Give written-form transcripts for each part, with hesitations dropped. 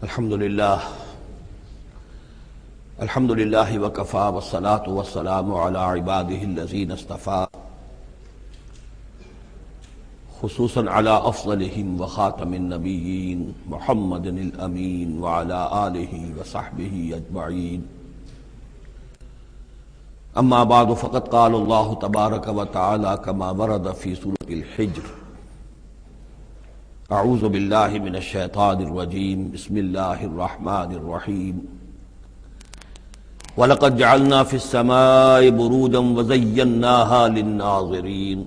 الحمدللہ وکفی والصلاة والسلام علی عباده الذین اصطفی خصوصا علی افضلہم وخاتم النبیین محمد الامین وعلی آلہ وصحبہ اجمعین اما بعد فقد قال اللہ تبارک وتعالی کما ورد فی سورۃ الحجر اعوذ باللہ من الشیطان الرجیم بسم اللہ الرحمن الرحیم وَلَقَدْ جَعَلْنَا فِي السَّمَاءِ بُرُوجًا وَزَيَّنَّاهَا لِلنَّاظِرِينَ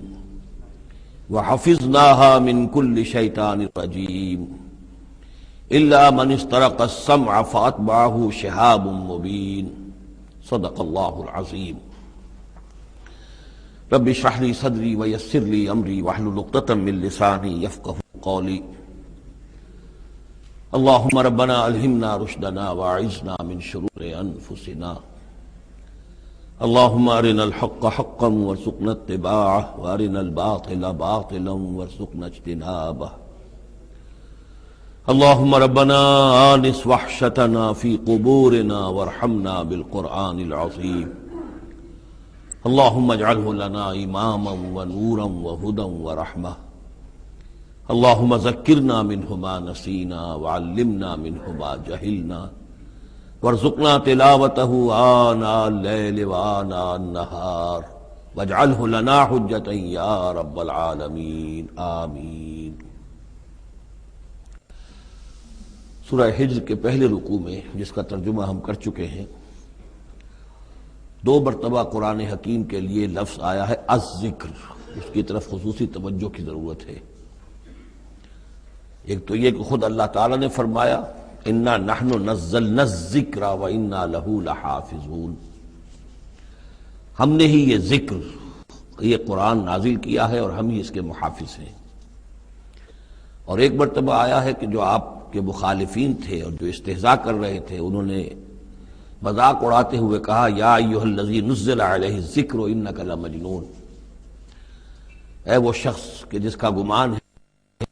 وَحَفِظْنَاهَا مِنْ كُلِّ شَيْطَانٍ رَجِيمٍ إِلَّا مَنِ اسْتَرَقَ السَّمْعَ فَأَتْبَعَهُ شِهَابٌ مُّبِينٌ صدق اللہ العظیم۔ رب اشرح لي صدری ويسر لي أمری واحلل عقدۃ من لسانی یفقہوا قولی۔ اللہم ربنا الہمنا رشدنا واعذنا من شرور انفسنا، اللہم ارنا الحق حقا وارزقنا اتباعہ وارنا الباطل باطلا وارزقنا اجتنابہ، اللہم ربنا آنس وحشتنا فی قبورنا وارحمنا بالقرآن العظیم، اللہم اجعلہ لنا اماما ونورا وہدا ورحمہ، اللہم ذکرنا منہ ما نسینا وعلمنا منہ ما جہلنا وارزقنا تلاوتہ آناء اللیل وآناء النہار واجعلہ لنا حجتا یا رب العالمین آمین۔ سورہ حجر کے پہلے رکوع میں، جس کا ترجمہ ہم کر چکے ہیں، دو مرتبہ قرآن حکیم کے لیے لفظ آیا ہے الذکر، اس کی طرف خصوصی توجہ کی ضرورت ہے۔ ایک تو یہ کہ خود اللہ تعالیٰ نے فرمایا انا نحن نزلنا الذکر وانا لہ لحافظون، ہم نے ہی یہ ذکر، یہ قرآن نازل کیا ہے اور ہم ہی اس کے محافظ ہیں۔ اور ایک مرتبہ آیا ہے کہ جو آپ کے مخالفین تھے اور جو استہزاء کر رہے تھے، انہوں نے مذاق اڑاتے ہوئے کہا یا ایھا الذی نزل علیہ الذکر انک لمجنون، اے وہ شخص کہ جس کا گمان ہے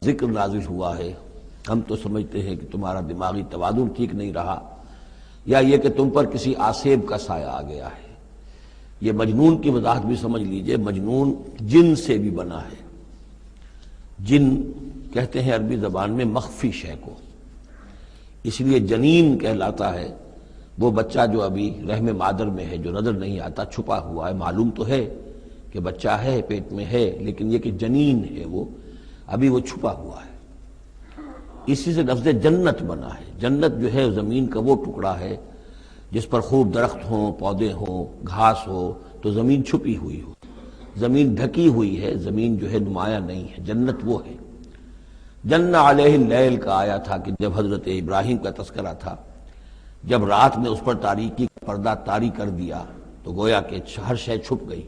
ذکر نازل ہوا ہے، ہم تو سمجھتے ہیں کہ تمہارا دماغی توازن ٹھیک نہیں رہا، یا یہ کہ تم پر کسی آسیب کا سایہ آ گیا ہے۔ یہ مجنون کی وضاحت بھی سمجھ لیجئے، مجنون جن سے بھی بنا ہے۔ جن کہتے ہیں عربی زبان میں مخفی شے کو، اس لیے جنین کہلاتا ہے وہ بچہ جو ابھی رحم مادر میں ہے، جو نظر نہیں آتا، چھپا ہوا ہے، معلوم تو ہے کہ بچہ ہے، پیٹ میں ہے، لیکن یہ کہ جنین ہے وہ ابھی وہ چھپا ہوا ہے۔ اسی سے لفظ جنت بنا ہے۔ جنت جو ہے زمین کا وہ ٹکڑا ہے جس پر خوب درخت ہوں، پودے ہوں، گھاس ہو، تو زمین چھپی ہوئی ہو، زمین ڈھکی ہوئی ہے، زمین جو ہے نمایاں نہیں ہے، جنت وہ ہے۔ جن علیہ اللیل کا آیا تھا کہ جب حضرت ابراہیم کا تذکرہ تھا، جب رات میں اس پر تاریکی کا پردہ طاری کر دیا تو گویا کہ ہر شے چھپ گئی۔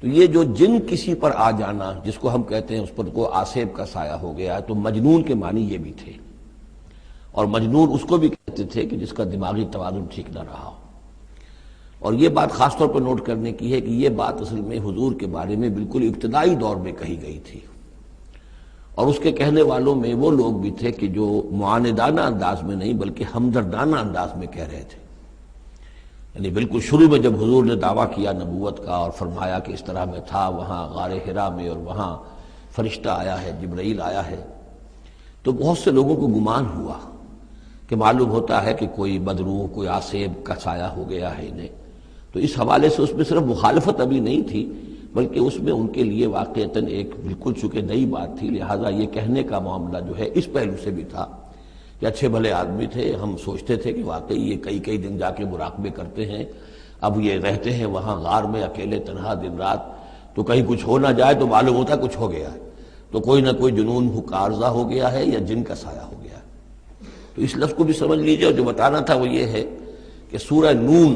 تو یہ جو جن کسی پر آ جانا، جس کو ہم کہتے ہیں اس پر کو آسیب کا سایہ ہو گیا، تو مجنون کے معنی یہ بھی تھے۔ اور مجنون اس کو بھی کہتے تھے کہ جس کا دماغی توازن ٹھیک نہ رہا ہو۔ اور یہ بات خاص طور پر نوٹ کرنے کی ہے کہ یہ بات اصل میں حضور کے بارے میں بالکل ابتدائی دور میں کہی گئی تھی، اور اس کے کہنے والوں میں وہ لوگ بھی تھے کہ جو معاندانہ انداز میں نہیں بلکہ ہمدردانہ انداز میں کہہ رہے تھے۔ یعنی بالکل شروع میں جب حضور نے دعویٰ کیا نبوت کا اور فرمایا کہ اس طرح میں تھا وہاں غار حرا میں، اور وہاں فرشتہ آیا ہے، جبرائیل آیا ہے، تو بہت سے لوگوں کو گمان ہوا کہ معلوم ہوتا ہے کہ کوئی بدروح، کوئی آسیب کا سایہ ہو گیا ہے انہیں۔ تو اس حوالے سے اس میں صرف مخالفت ابھی نہیں تھی، بلکہ اس میں ان کے لیے واقعتاً ایک بالکل چونکہ نئی بات تھی، لہٰذا یہ کہنے کا معاملہ جو ہے اس پہلو سے بھی تھا کہ اچھے بھلے آدمی تھے، ہم سوچتے تھے کہ واقعی یہ کئی دن جا کے مراقبے کرتے ہیں، اب یہ رہتے ہیں وہاں غار میں اکیلے تنہا دن رات، تو کہیں کچھ ہو نہ جائے تو معلوم ہوتا کچھ ہو گیا ہے، تو کوئی نہ کوئی جنون کا عارضہ ہو گیا ہے یا جن کا سایہ ہو گیا ہے۔ تو اس لفظ کو بھی سمجھ لیجئے، اور جو بتانا تھا وہ یہ ہے کہ سورہ نون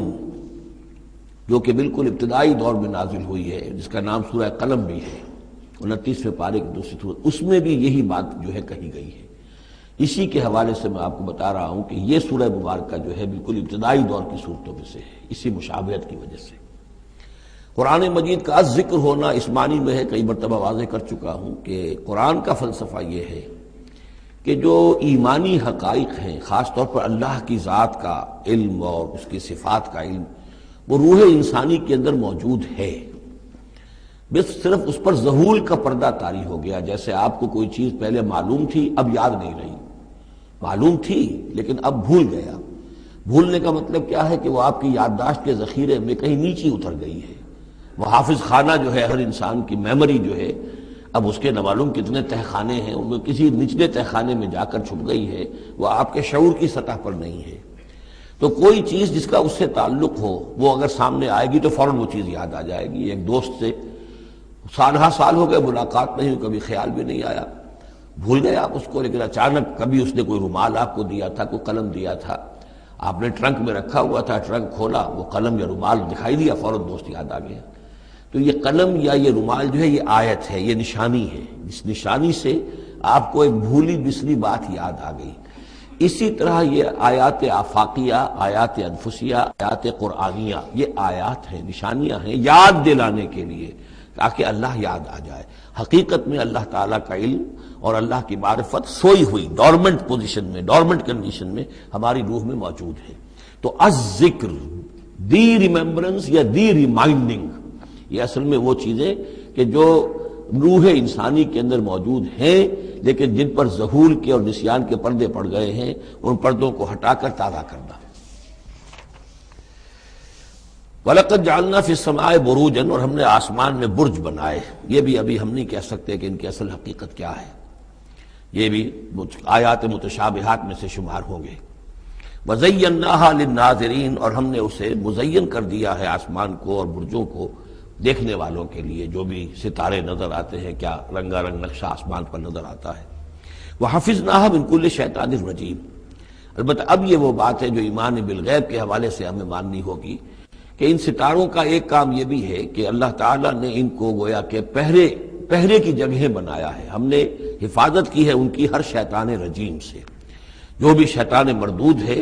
جو کہ بالکل ابتدائی دور میں نازل ہوئی ہے، جس کا نام سورہ قلم بھی ہے، 29ویں پارے کی دوسری سورت، اس میں بھی یہی بات جو ہے کہی گئی ہے۔ اسی کے حوالے سے میں آپ کو بتا رہا ہوں کہ یہ سورہ مبارکہ جو ہے بالکل ابتدائی دور کی صورتوں میں سے ہے، اسی مشابہت کی وجہ سے۔ قرآن مجید کا ذکر ہونا اس معنی میں ہے، کئی مرتبہ واضح کر چکا ہوں کہ قرآن کا فلسفہ یہ ہے کہ جو ایمانی حقائق ہیں، خاص طور پر اللہ کی ذات کا علم اور اس کی صفات کا علم، وہ روح انسانی کے اندر موجود ہے، بس صرف اس پر ظہول کا پردہ طاری ہو گیا۔ جیسے آپ کو کوئی چیز پہلے معلوم تھی، اب یاد نہیں رہی، معلوم تھی لیکن اب بھول گیا۔ بھولنے کا مطلب کیا ہے کہ وہ آپ کی یادداشت کے ذخیرے میں کہیں نیچے اتر گئی ہے۔ وہ حافظ خانہ جو ہے، ہر انسان کی میموری جو ہے، اب اس کے نہ معلوم کتنے تہخانے ہیں، ان میں کسی نچلے تہخانے میں جا کر چھپ گئی ہے، وہ آپ کے شعور کی سطح پر نہیں ہے۔ تو کوئی چیز جس کا اس سے تعلق ہو، وہ اگر سامنے آئے گی تو فوراً وہ چیز یاد آ جائے گی۔ ایک دوست سے سالہ سال ہو گئے ملاقات نہیں ہوئی، کبھی خیال بھی نہیں آیا، بھول گئے آپ اس کو، لیکن اچانک کبھی اس نے کوئی رومال آپ کو دیا تھا، کوئی قلم دیا تھا، آپ نے ٹرنک میں رکھا ہوا تھا، ٹرنک کھولا، وہ قلم یا رومال دکھائی دیا، فوراً دوست یاد آ گیا۔ تو یہ قلم یا یہ رومال جو ہے، یہ آیت ہے، یہ نشانی ہے، اس نشانی سے آپ کو ایک بھولی بسری بات یاد آ گئی۔ اسی طرح یہ آیات آفاقیہ، آیات انفسیہ، آیات قرآنیہ، یہ آیات ہیں، نشانیاں ہیں یاد دلانے کے لیے، تاکہ اللہ یاد آ جائے۔ حقیقت میں اللہ تعالیٰ کا علم اور اللہ کی معرفت سوئی ہوئی ڈورمنٹ پوزیشن میں، ڈورمنٹ کنڈیشن میں ہماری روح میں موجود ہے۔ تو الذکر، دی ریممبرنس یا دی ریمائنڈنگ، یہ اصل میں وہ چیزیں کہ جو روح انسانی کے اندر موجود ہیں، لیکن جن پر ظہول کے اور نسیان کے پردے پڑ گئے ہیں، ان پردوں کو ہٹا کر تازہ کرنا۔ وَلَقَدْ جَعَلْنَا فِي السَّمَاءِ بُرُوجًا، اور ہم نے آسمان میں برج بنائے۔ یہ بھی ابھی ہم نہیں کہہ سکتے کہ ان کی اصل حقیقت کیا ہے، یہ بھی آیات متشابہات میں سے شمار ہوں گے۔ وَزَيَّنَّاهَا لِلنَّاظِرِينَ، اور ہم نے اسے مزین کر دیا ہے آسمان کو اور برجوں کو دیکھنے والوں کے لیے، جو بھی ستارے نظر آتے ہیں، کیا رنگا رنگ نقشہ آسمان پر نظر آتا ہے۔ وَحَفِظْنَاهَا مِن كُلِّ شَيْطَانٍ رَجِيمٍ، البتہ اب یہ وہ بات ہے جو ایمان بالغیب کے حوالے سے ہمیں ماننی ہوگی کہ ان ستاروں کا ایک کام یہ بھی ہے کہ اللہ تعالیٰ نے ان کو گویا کہ پہرے کی جگہیں بنایا ہے، ہم نے حفاظت کی ہے ان کی ہر شیطان رجیم سے، جو بھی شیطان مردود ہے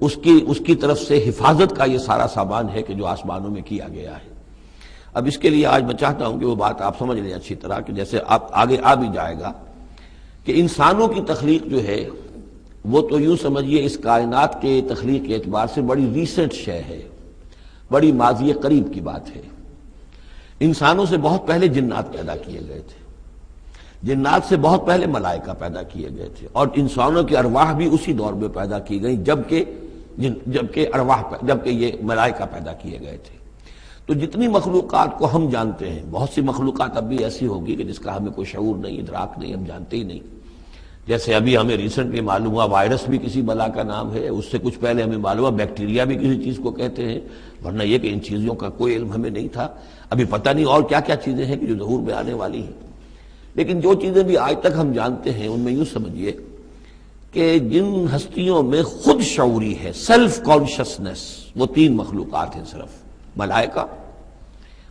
اس کی طرف سے حفاظت کا یہ سارا سامان ہے کہ جو آسمانوں میں کیا گیا ہے۔ اب اس کے لیے آج میں چاہتا ہوں کہ وہ بات آپ سمجھ لیں اچھی طرح، کہ جیسے آپ آگے آ بھی جائے گا کہ انسانوں کی تخلیق جو ہے وہ تو یوں سمجھیے اس کائنات کے تخلیق کے اعتبار سے بڑی ریسنٹ شے ہے، بڑی ماضی قریب کی بات ہے۔ انسانوں سے بہت پہلے جنات پیدا کیے گئے تھے، جنات سے بہت پہلے ملائکہ پیدا کیے گئے تھے، اور انسانوں کی ارواح بھی اسی دور میں پیدا کی گئی جبکہ یہ ملائکہ پیدا کیے گئے تھے۔ تو جتنی مخلوقات کو ہم جانتے ہیں، بہت سی مخلوقات اب بھی ایسی ہوگی کہ جس کا ہمیں کوئی شعور نہیں، ادراک نہیں، ہم جانتے ہی نہیں۔ جیسے ابھی ہمیں ریسنٹلی معلوم ہوا وائرس بھی کسی بلا کا نام ہے، اس سے کچھ پہلے ہمیں معلوم ہوا بیکٹیریا بھی کسی چیز کو کہتے ہیں، ورنہ یہ کہ ان چیزوں کا کوئی علم ہمیں نہیں تھا۔ ابھی پتہ نہیں اور کیا کیا چیزیں ہیں کہ جو ظہور میں آنے والی ہیں، لیکن جو چیزیں بھی آج تک ہم جانتے ہیں ان میں یوں سمجھیے کہ جن ہستیوں میں خود شعوری ہے، سیلف کانشسنس، وہ تین مخلوقات ہیں صرف، ملائکہ،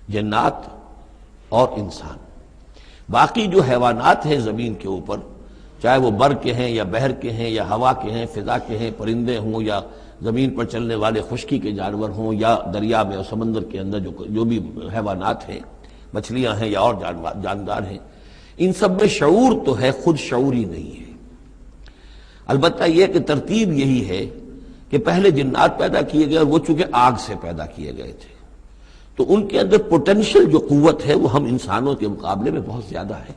جنات اور انسان۔ باقی جو حیوانات ہیں زمین کے اوپر، چاہے وہ بر کے ہیں یا بحر کے ہیں یا ہوا کے ہیں، فضا کے ہیں، پرندے ہوں یا زمین پر چلنے والے خشکی کے جانور ہوں، یا دریا میں اور سمندر کے اندر جو بھی حیوانات ہیں، مچھلیاں ہیں یا اور جاندار ہیں، ان سب میں شعور تو ہے، خود شعوری نہیں ہے۔ البتہ یہ کہ ترتیب یہی ہے کہ پہلے جنات پیدا کیے گئے، اور وہ چونکہ آگ سے پیدا کیے گئے تھے، تو ان کے اندر پوٹینشل جو قوت ہے وہ ہم انسانوں کے مقابلے میں بہت زیادہ ہے،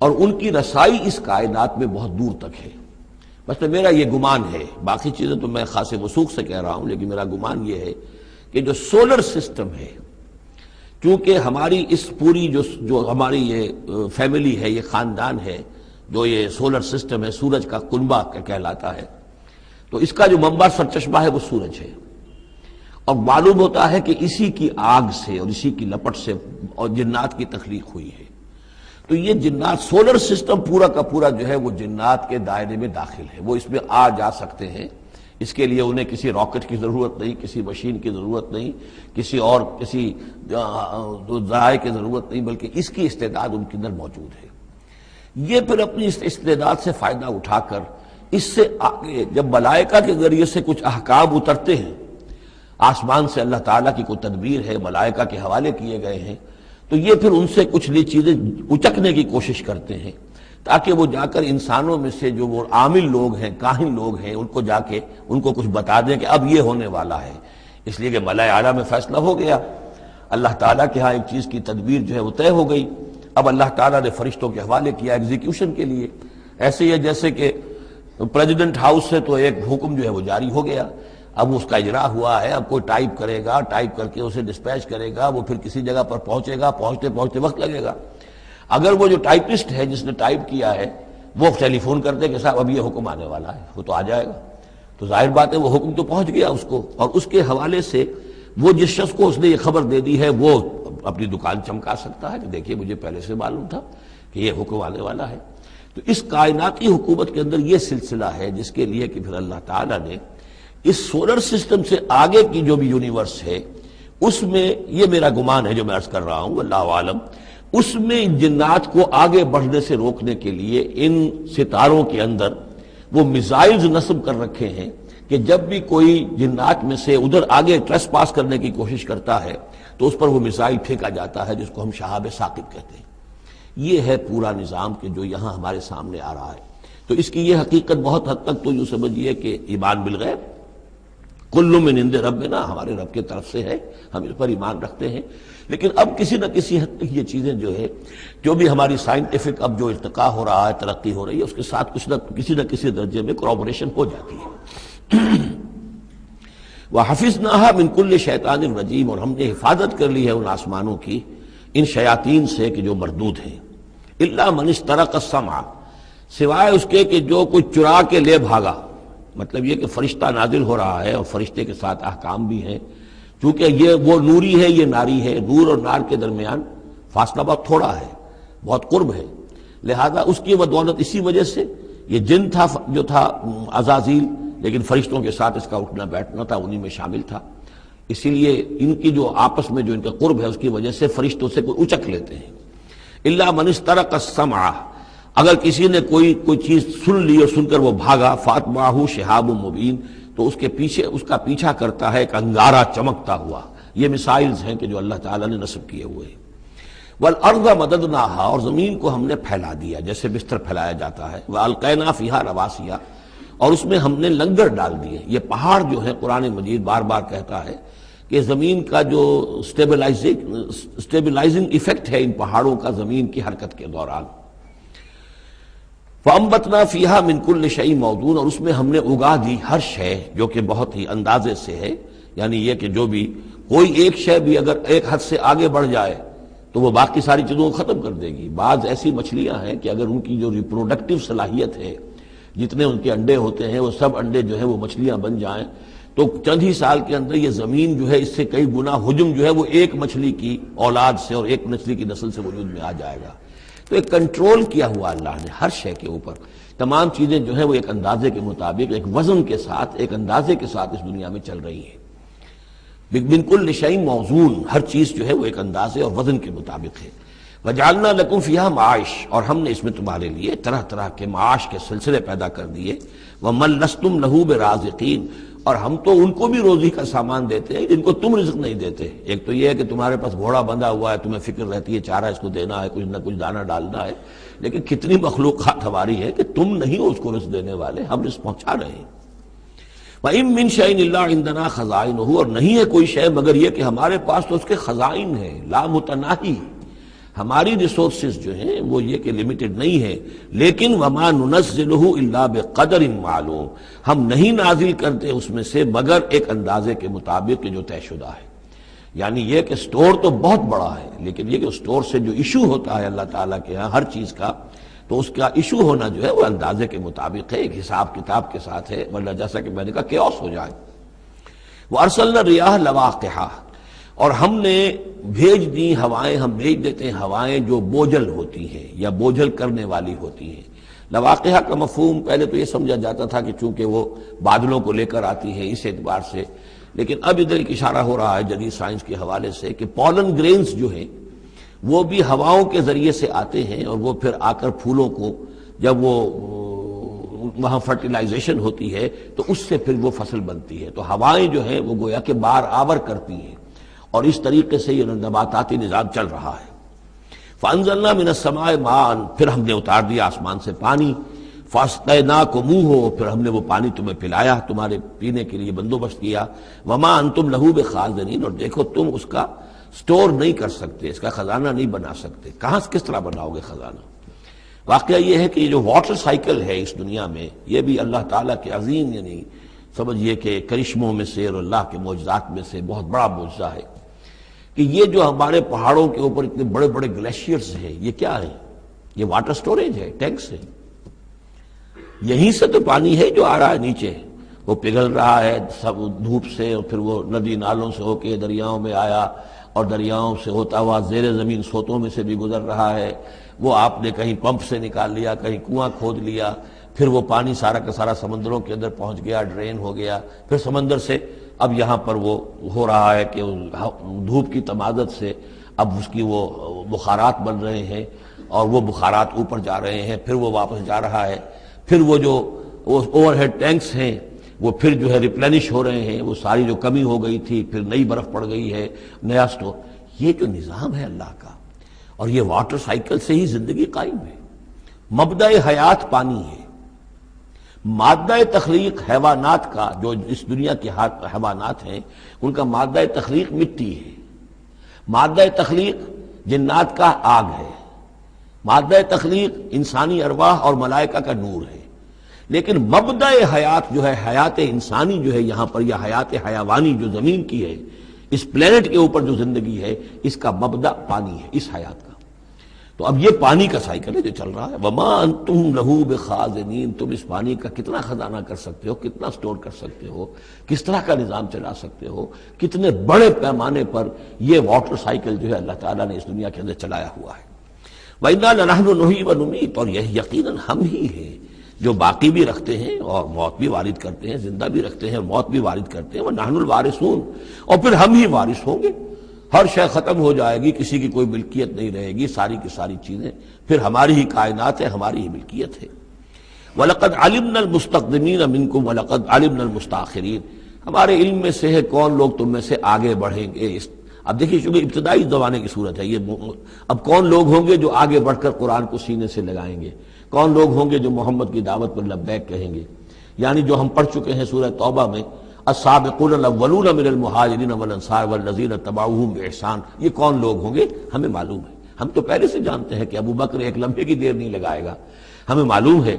اور ان کی رسائی اس کائنات میں بہت دور تک ہے۔ بس میرا یہ گمان ہے، باقی چیزیں تو میں خاص وثوق سے کہہ رہا ہوں، لیکن میرا گمان یہ ہے کہ جو سولر سسٹم ہے، چونکہ ہماری اس پوری جو ہماری یہ فیملی ہے، یہ خاندان ہے، جو یہ سولر سسٹم ہے، سورج کا کنبہ کہلاتا ہے، تو اس کا جو منبع سرچشمہ ہے وہ سورج ہے، اور معلوم ہوتا ہے کہ اسی کی آگ سے اور اسی کی لپٹ سے اور جنات کی تخلیق ہوئی ہے۔ تو یہ جنات، سولر سسٹم پورا کا پورا جو ہے وہ جنات کے دائرے میں داخل ہے، وہ اس میں آ جا سکتے ہیں، اس کے لیے انہیں کسی راکٹ کی ضرورت نہیں، کسی مشین کی ضرورت نہیں، کسی ذرائع کی ضرورت نہیں، بلکہ اس کی استعداد ان کے اندر موجود ہے۔ یہ پھر اپنی اس استعداد سے فائدہ اٹھا کر اس سے آگے جب ملائکہ کے ذریعے سے کچھ احکام اترتے ہیں، آسمان سے اللہ تعالیٰ کی کوئی تدبیر ہے، ملائکہ کے حوالے کیے گئے ہیں، تو یہ پھر ان سے کچھ چیزیں اچکنے کی کوشش کرتے ہیں، تاکہ وہ جا کر انسانوں میں سے جو وہ عامل لوگ ہیں، کاہن لوگ ہیں، ان کو جا کے ان کو کچھ بتا دیں کہ اب یہ ہونے والا ہے، اس لیے کہ ملائے اعلیٰ میں فیصلہ ہو گیا، اللہ تعالیٰ کے ہاں ایک چیز کی تدبیر جو ہے وہ طے ہو گئی، اب اللہ تعالیٰ نے فرشتوں کے حوالے کیا ایگزیکیوشن کے لیے۔ ایسے ہی ہے جیسے کہ پریزیڈنٹ ہاؤس سے تو ایک حکم جو ہے وہ جاری ہو گیا، اب اس کا اجرا ہوا ہے، اب کوئی ٹائپ کرے گا، ٹائپ کر کے اسے ڈسپیچ کرے گا، وہ پھر کسی جگہ پر پہنچے گا، پہنچتے پہنچتے وقت لگے گا۔ اگر وہ جو ٹائپسٹ ہے جس نے ٹائپ کیا ہے وہ ٹیلی فون کرتے کہ صاحب اب یہ حکم آنے والا ہے، وہ تو آ جائے گا، تو ظاہر بات ہے وہ حکم تو پہنچ گیا اس کو، اور اس کے حوالے سے وہ جس شخص کو اس نے یہ خبر دے دی ہے وہ اپنی دکان چمکا سکتا ہے کہ دیکھیے مجھے پہلے سے معلوم تھا کہ یہ حکم آنے والا ہے۔ تو اس کائناتی حکومت کے اندر یہ سلسلہ ہے جس کے لیے کہ پھر اللہ تعالیٰ نے اس سولر سسٹم سے آگے کی جو بھی یونیورس ہے اس میں، یہ میرا گمان ہے جو میں عرض کر رہا ہوں اللہ عالم، اس میں جنات کو آگے بڑھنے سے روکنے کے لیے ان ستاروں کے اندر وہ میزائلز نصب کر رکھے ہیں کہ جب بھی کوئی جنات میں سے ادھر آگے ٹریس پاس کرنے کی کوشش کرتا ہے تو اس پر وہ میزائل پھینکا جاتا ہے جس کو ہم شہاب ثاقب کہتے ہیں۔ یہ ہے پورا نظام کہ جو یہاں ہمارے سامنے آ رہا ہے۔ تو اس کی یہ حقیقت بہت حد تک تو یوں سمجھیے کہ ایمان بالغیب، کل من عند ربنا، ہمارے رب کی طرف سے ہے، ہم اس پر ایمان رکھتے ہیں، لیکن اب کسی نہ کسی حد تک یہ چیزیں جو ہے جو بھی ہماری سائنٹیفک اب جو ارتقاء ہو رہا ہے، ترقی ہو رہی ہے، اس کے ساتھ کسی نہ کسی درجے میں کورابوریشن ہو جاتی ہے۔ وَحَفِظْنَاهَا مِنْ كُلِّ شَيْطَانٍ رَجِيمٍ، اور ہم نے حفاظت کر لی ہے ان آسمانوں کی ان شیاطین سے کہ جو مردود ہیں، إِلَّا مَنِ اسْتَرَقَ السَّمْعَ، سوائے اس کے کہ جو کوئی چرا کے لے بھاگا، مطلب یہ کہ فرشتہ نازل ہو رہا ہے اور فرشتے کے ساتھ احکام بھی ہیں، چونکہ یہ وہ نوری ہے یہ ناری ہے، نور اور نار کے درمیان فاصلہ بہت تھوڑا ہے، بہت قرب ہے، لہذا اس کی بدولت اسی وجہ سے یہ جن تھا جو تھا عزازیل، لیکن فرشتوں کے ساتھ اس کا اٹھنا بیٹھنا تھا، انہی میں شامل تھا، اسی لیے ان کی جو آپس میں جو ان کا قرب ہے اس کی وجہ سے فرشتوں سے کوئی اچک لیتے ہیں۔ الا من استرق السمع، اگر کسی نے کوئی چیز سن لی اور سن کر وہ بھاگا، فاتبعہ شہاب مبین، تو اس کے پیچھے اس کا پیچھا کرتا ہے ایک انگارہ چمکتا ہوا۔ یہ مثائلز ہیں کہ جو اللہ تعالیٰ نے نصب کیے ہوئے ہیں۔ والارض مددناها، اور زمین کو ہم نے پھیلا دیا جیسے بستر پھیلایا جاتا ہے، والقینا فیہا رواسیا، اور اس میں ہم نے لنگر ڈال دیے۔ یہ پہاڑ جو ہے قرآن مجید بار بار کہتا ہے کہ زمین کا جو سٹیبلائزنگ ایفیکٹ ہے ان پہاڑوں کا زمین کی حرکت کے دوران۔ فَأَنبَتْنَا فِيهَا مِنْ كُلِّ شَيْءٍ مَوْضُونَ، اور اس میں ہم نے اگا دی ہر شے جو کہ بہت ہی اندازے سے ہے، یعنی یہ کہ جو بھی کوئی ایک شے بھی اگر ایک حد سے آگے بڑھ جائے تو وہ باقی ساری چیزوں کو ختم کر دے گی۔ بعض ایسی مچھلیاں ہیں کہ اگر ان کی جو ریپروڈکٹیو صلاحیت ہے، جتنے ان کے انڈے ہوتے ہیں وہ سب انڈے جو ہیں وہ مچھلیاں بن جائیں تو چند ہی سال کے اندر یہ زمین جو ہے اس سے کئی گنا حجم جو ہے وہ ایک مچھلی کی اولاد سے اور ایک مچھلی کی نسل سے وجود میں آ جائے گا۔ تو ایک کنٹرول کیا ہوا اللہ نے ہر شے کے اوپر، تمام چیزیں جو ہیں وہ ایک اندازے کے مطابق، ایک وزن کے ساتھ، ایک اندازے کے ساتھ اس دنیا میں چل رہی ہیں۔ من کل شیء موزون، ہر چیز جو ہے وہ ایک اندازے اور وزن کے مطابق ہے۔ وجعلنا لکم فیہا معاش، اور ہم نے اس میں تمہارے لیے طرح طرح کے معاش کے سلسلے پیدا کر دیے۔ ومن لستم لہ برازقین، اور ہم تو ان کو بھی روزی کا سامان دیتے ہیں جن کو تم رزق نہیں دیتے۔ ایک تو یہ ہے کہ تمہارے پاس گھوڑا بندھا ہوا ہے، تمہیں فکر رہتی ہے چارہ اس کو دینا ہے، کچھ نہ کچھ دانہ ڈالنا ہے، لیکن کتنی مخلوقات ہماری ہے کہ تم نہیں ہو اس کو رزق دینے والے، ہم رزق پہنچا رہے ہیں۔ وَإِن مِّن شَيْءٍ إِلَّا عِندَنَا خَزَائِنُهُ، اور نہیں ہے کوئی شے مگر یہ کہ ہمارے پاس تو اس کے خزائن ہیں، لا متناہی، ہماری ریسورسز جو ہیں وہ یہ کہ لمیٹڈ نہیں ہے، لیکن وما ننزلہ الا بقدر معلوم، ہم نہیں نازل کرتے اس میں سے مگر ایک اندازے کے مطابق جو طے شدہ ہے۔ یعنی یہ کہ سٹور تو بہت بڑا ہے، لیکن یہ کہ سٹور سے جو ایشو ہوتا ہے اللہ تعالیٰ کے ہاں ہر چیز کا، تو اس کا ایشو ہونا جو ہے وہ اندازے کے مطابق ہے، ایک حساب کتاب کے ساتھ ہے، ورنہ جیسا کہ میں نے کہا کیوس ہو جائے۔ وارسلنا الرياح لواقحا، اور ہم نے بھیج دی ہوائیں، ہم بھیج دیتے ہیں ہوائیں جو بوجھل ہوتی ہیں یا بوجھل کرنے والی ہوتی ہیں۔ لواقحہ کا مفہوم پہلے تو یہ سمجھا جاتا تھا کہ چونکہ وہ بادلوں کو لے کر آتی ہیں اس اعتبار سے، لیکن اب ادھر ایک اشارہ ہو رہا ہے جدید سائنس کے حوالے سے کہ پولن گرینز جو ہیں وہ بھی ہواؤں کے ذریعے سے آتے ہیں، اور وہ پھر آ کر پھولوں کو جب وہ وہاں فرٹیلائزیشن ہوتی ہے تو اس سے پھر وہ فصل بنتی ہے۔ تو ہوائیں جو ہیں وہ گویا کہ بار آور کرتی ہیں، اور اس طریقے سے یہ نباتاتی نظام چل رہا ہے۔ فانزلنا من السماء ماء، پھر ہم نے اتار دیا آسمان سے پانی، فاسقیناکموہ، پھر ہم نے وہ پانی تمہیں پلایا، تمہارے پینے کے لیے بندوبست کیا، وما انتم لہ بخازنین، اور دیکھو تم اس کا سٹور نہیں کر سکتے، اس کا خزانہ نہیں بنا سکتے۔ کہاں کس طرح بناؤ گے خزانہ؟ واقعہ یہ ہے کہ یہ جو واٹر سائیکل ہے اس دنیا میں، یہ بھی اللہ تعالیٰ کے عظیم، یعنی سمجھیے کہ کرشموں میں سے اور اللہ کے معجزات میں سے بہت بڑا معجزہ ہے کہ یہ جو ہمارے پہاڑوں کے اوپر اتنے بڑے بڑے گلیشیئرز ہیں، یہ کیا ہے؟ یہ واٹر سٹوریج ہے، ٹینکس ہے۔ یہیں سے تو پانی ہے جو آ رہا ہے نیچے، وہ پگھل رہا ہے سب دھوپ سے، اور پھر وہ ندی نالوں سے ہو کے دریاؤں میں آیا، اور دریاؤں سے ہوتا ہوا زیر زمین سوتوں میں سے بھی گزر رہا ہے۔ وہ آپ نے کہیں پمپ سے نکال لیا، کہیں کنواں کھود لیا، پھر وہ پانی سارا کا سارا سمندروں کے اندر پہنچ گیا، ڈرین ہو گیا، پھر سمندر سے اب یہاں پر وہ ہو رہا ہے کہ دھوپ کی تمازت سے اب اس کی وہ بخارات بن رہے ہیں، اور وہ بخارات اوپر جا رہے ہیں، پھر وہ واپس جا رہا ہے، پھر وہ جو اوور ہیڈ ٹینکس ہیں وہ پھر جو ہے ریپلینش ہو رہے ہیں، وہ ساری جو کمی ہو گئی تھی پھر نئی برف پڑ گئی ہے، نیا سٹور۔ یہ جو نظام ہے اللہ کا، اور یہ واٹر سائیکل سے ہی زندگی قائم ہے۔ مبدأ حیات پانی ہے، مادہ تخلیق حیوانات کا، جو اس دنیا کے حیوانات ہیں ان کا مادہ تخلیق مٹی ہے، مادہ تخلیق جنات کا آگ ہے، مادہ تخلیق انسانی ارواح اور ملائکہ کا نور ہے، لیکن مبدأ حیات جو ہے، حیات انسانی جو ہے یہاں پر، یا حیات حیوانی جو زمین کی ہے، اس پلینٹ کے اوپر جو زندگی ہے، اس کا مبدأ پانی ہے، اس حیات کا۔ تو اب یہ پانی کا سائیکل ہے جو چل رہا ہے۔ وما انتم لہ بخازنین، تم اس پانی کا کتنا خزانہ کر سکتے ہو، کتنا سٹور کر سکتے ہو، کس طرح کا نظام چلا سکتے ہو، کتنے بڑے پیمانے پر یہ واٹر سائیکل جو ہے اللہ تعالیٰ نے اس دنیا کے اندر چلایا ہوا ہے۔ وَإِنَّا لَنَحْنُ نُحْيِي وَنُمِيتُ، اور یہ یقیناً ہم ہی ہیں جو باقی بھی رکھتے ہیں اور موت بھی وارد کرتے ہیں، زندہ بھی رکھتے ہیں اور موت بھی وارد کرتے ہیں، وَنَحْنُ الْوَارِثُونَ، اور پھر ہم ہی وارث ہوں گے۔ ہر شے ختم ہو جائے گی، کسی کی کوئی ملکیت نہیں رہے گی، ساری کی ساری چیزیں پھر ہماری ہی کائنات ہے، ہماری ہی ملکیت ہے۔ وَلَقَدْ عَلِمْنَا الْمُسْتَقْدِمِينَ مِنْكُمْ وَلَقَدْ عَلِمْنَا الْمُسْتَأْخِرِينَ، ہمارے علم میں سے ہے کون لوگ تم میں سے آگے بڑھیں گے۔ اب دیکھیے چونکہ ابتدائی زمانے کی صورت ہے یہ، اب کون لوگ ہوں گے جو آگے بڑھ کر قرآن کو سینے سے لگائیں گے، کون لوگ ہوں گے جو محمد کی دعوت پر لبیک کہیں گے، یعنی جو ہم پڑھ چکے ہیں سورہ توبہ میں، السابقون الاولون من المہاجرین والانصار والذین اتبعوہم بإحسان، یہ کون لوگ ہوں گے ہمیں معلوم ہے۔ ہم تو پہلے سے جانتے ہیں کہ ابو بکر ایک لمحے کی دیر نہیں لگائے گا، ہمیں معلوم ہے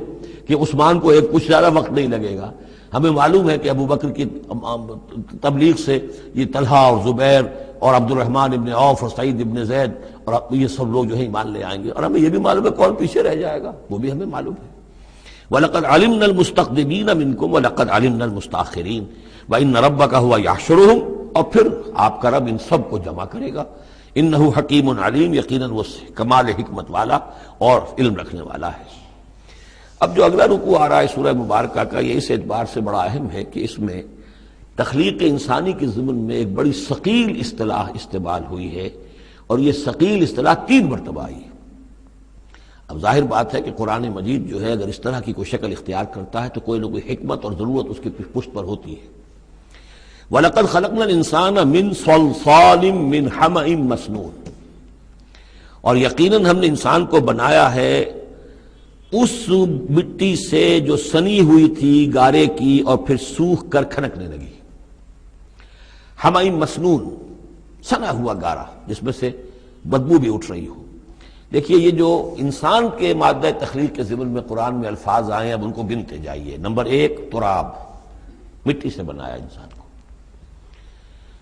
کہ عثمان کو ایک کچھ زیادہ وقت نہیں لگے گا، ہمیں معلوم ہے کہ ابو بکر کی تبلیغ سے یہ طلحہ اور زبیر اور عبد الرحمن ابن عوف اور سعید ابن زید اور یہ سب لوگ جو ہے ایمان لے آئیں گے، اور ہمیں یہ بھی معلوم ہے کون پیچھے رہ جائے گا، وہ بھی ہمیں معلوم ہے۔ وَلَقَدْ عَلِمْنَا الْمُسْتَقْدِمِينَ مِنْكُمْ وَلَقَدْ عَلِمْنَا الْمُسْتَأْخِرِينَ وَإِنَّ رَبَّكَ هُوَ يَحْشُرُهُمْ، اور پھر آپ کا رب ان سب کو جمع کرے گا۔ إِنَّهُ حَكِيمٌ عَلِيمٌ، یقیناً وہ کمال حکمت والا اور علم رکھنے والا ہے۔ اب جو اگلا رکوع آ رہا ہے سورہ مبارکہ کا، یہ اس اعتبار سے بڑا اہم ہے کہ اس میں تخلیق انسانی کے ضمن میں ایک بڑی ثقیل اصطلاح استعمال ہوئی ہے، اور یہ ثقیل اصطلاح 3 مرتبہ آئی ہے۔ اب ظاہر بات ہے کہ قرآن مجید جو ہے اگر اس طرح کی کوئی شکل اختیار کرتا ہے تو کوئی نہ کوئی حکمت اور ضرورت اس کی پشت پر ہوتی ہے۔ وَلَقَدْ خَلَقْنَا الْإِنسَانَ مِنْ صَلْصَالٍ مِّنْ حَمَإٍ مَّسْنُونٍ، اور یقیناً ہم نے انسان کو بنایا ہے اس مٹی سے جو سنی ہوئی تھی گارے کی اور پھر سوکھ کر کھنکنے لگی۔ حَمَإٍ مسنون، سنا ہوا گارا جس میں سے بدبو بھی اٹھ رہی ہو۔ دیکھیے یہ جو انسان کے مادہ تخلیق کے ضمن میں قرآن میں الفاظ آئے ہیں اب ان کو گنتے جائیے۔ نمبر 1 تراب، مٹی سے بنایا انسان کو،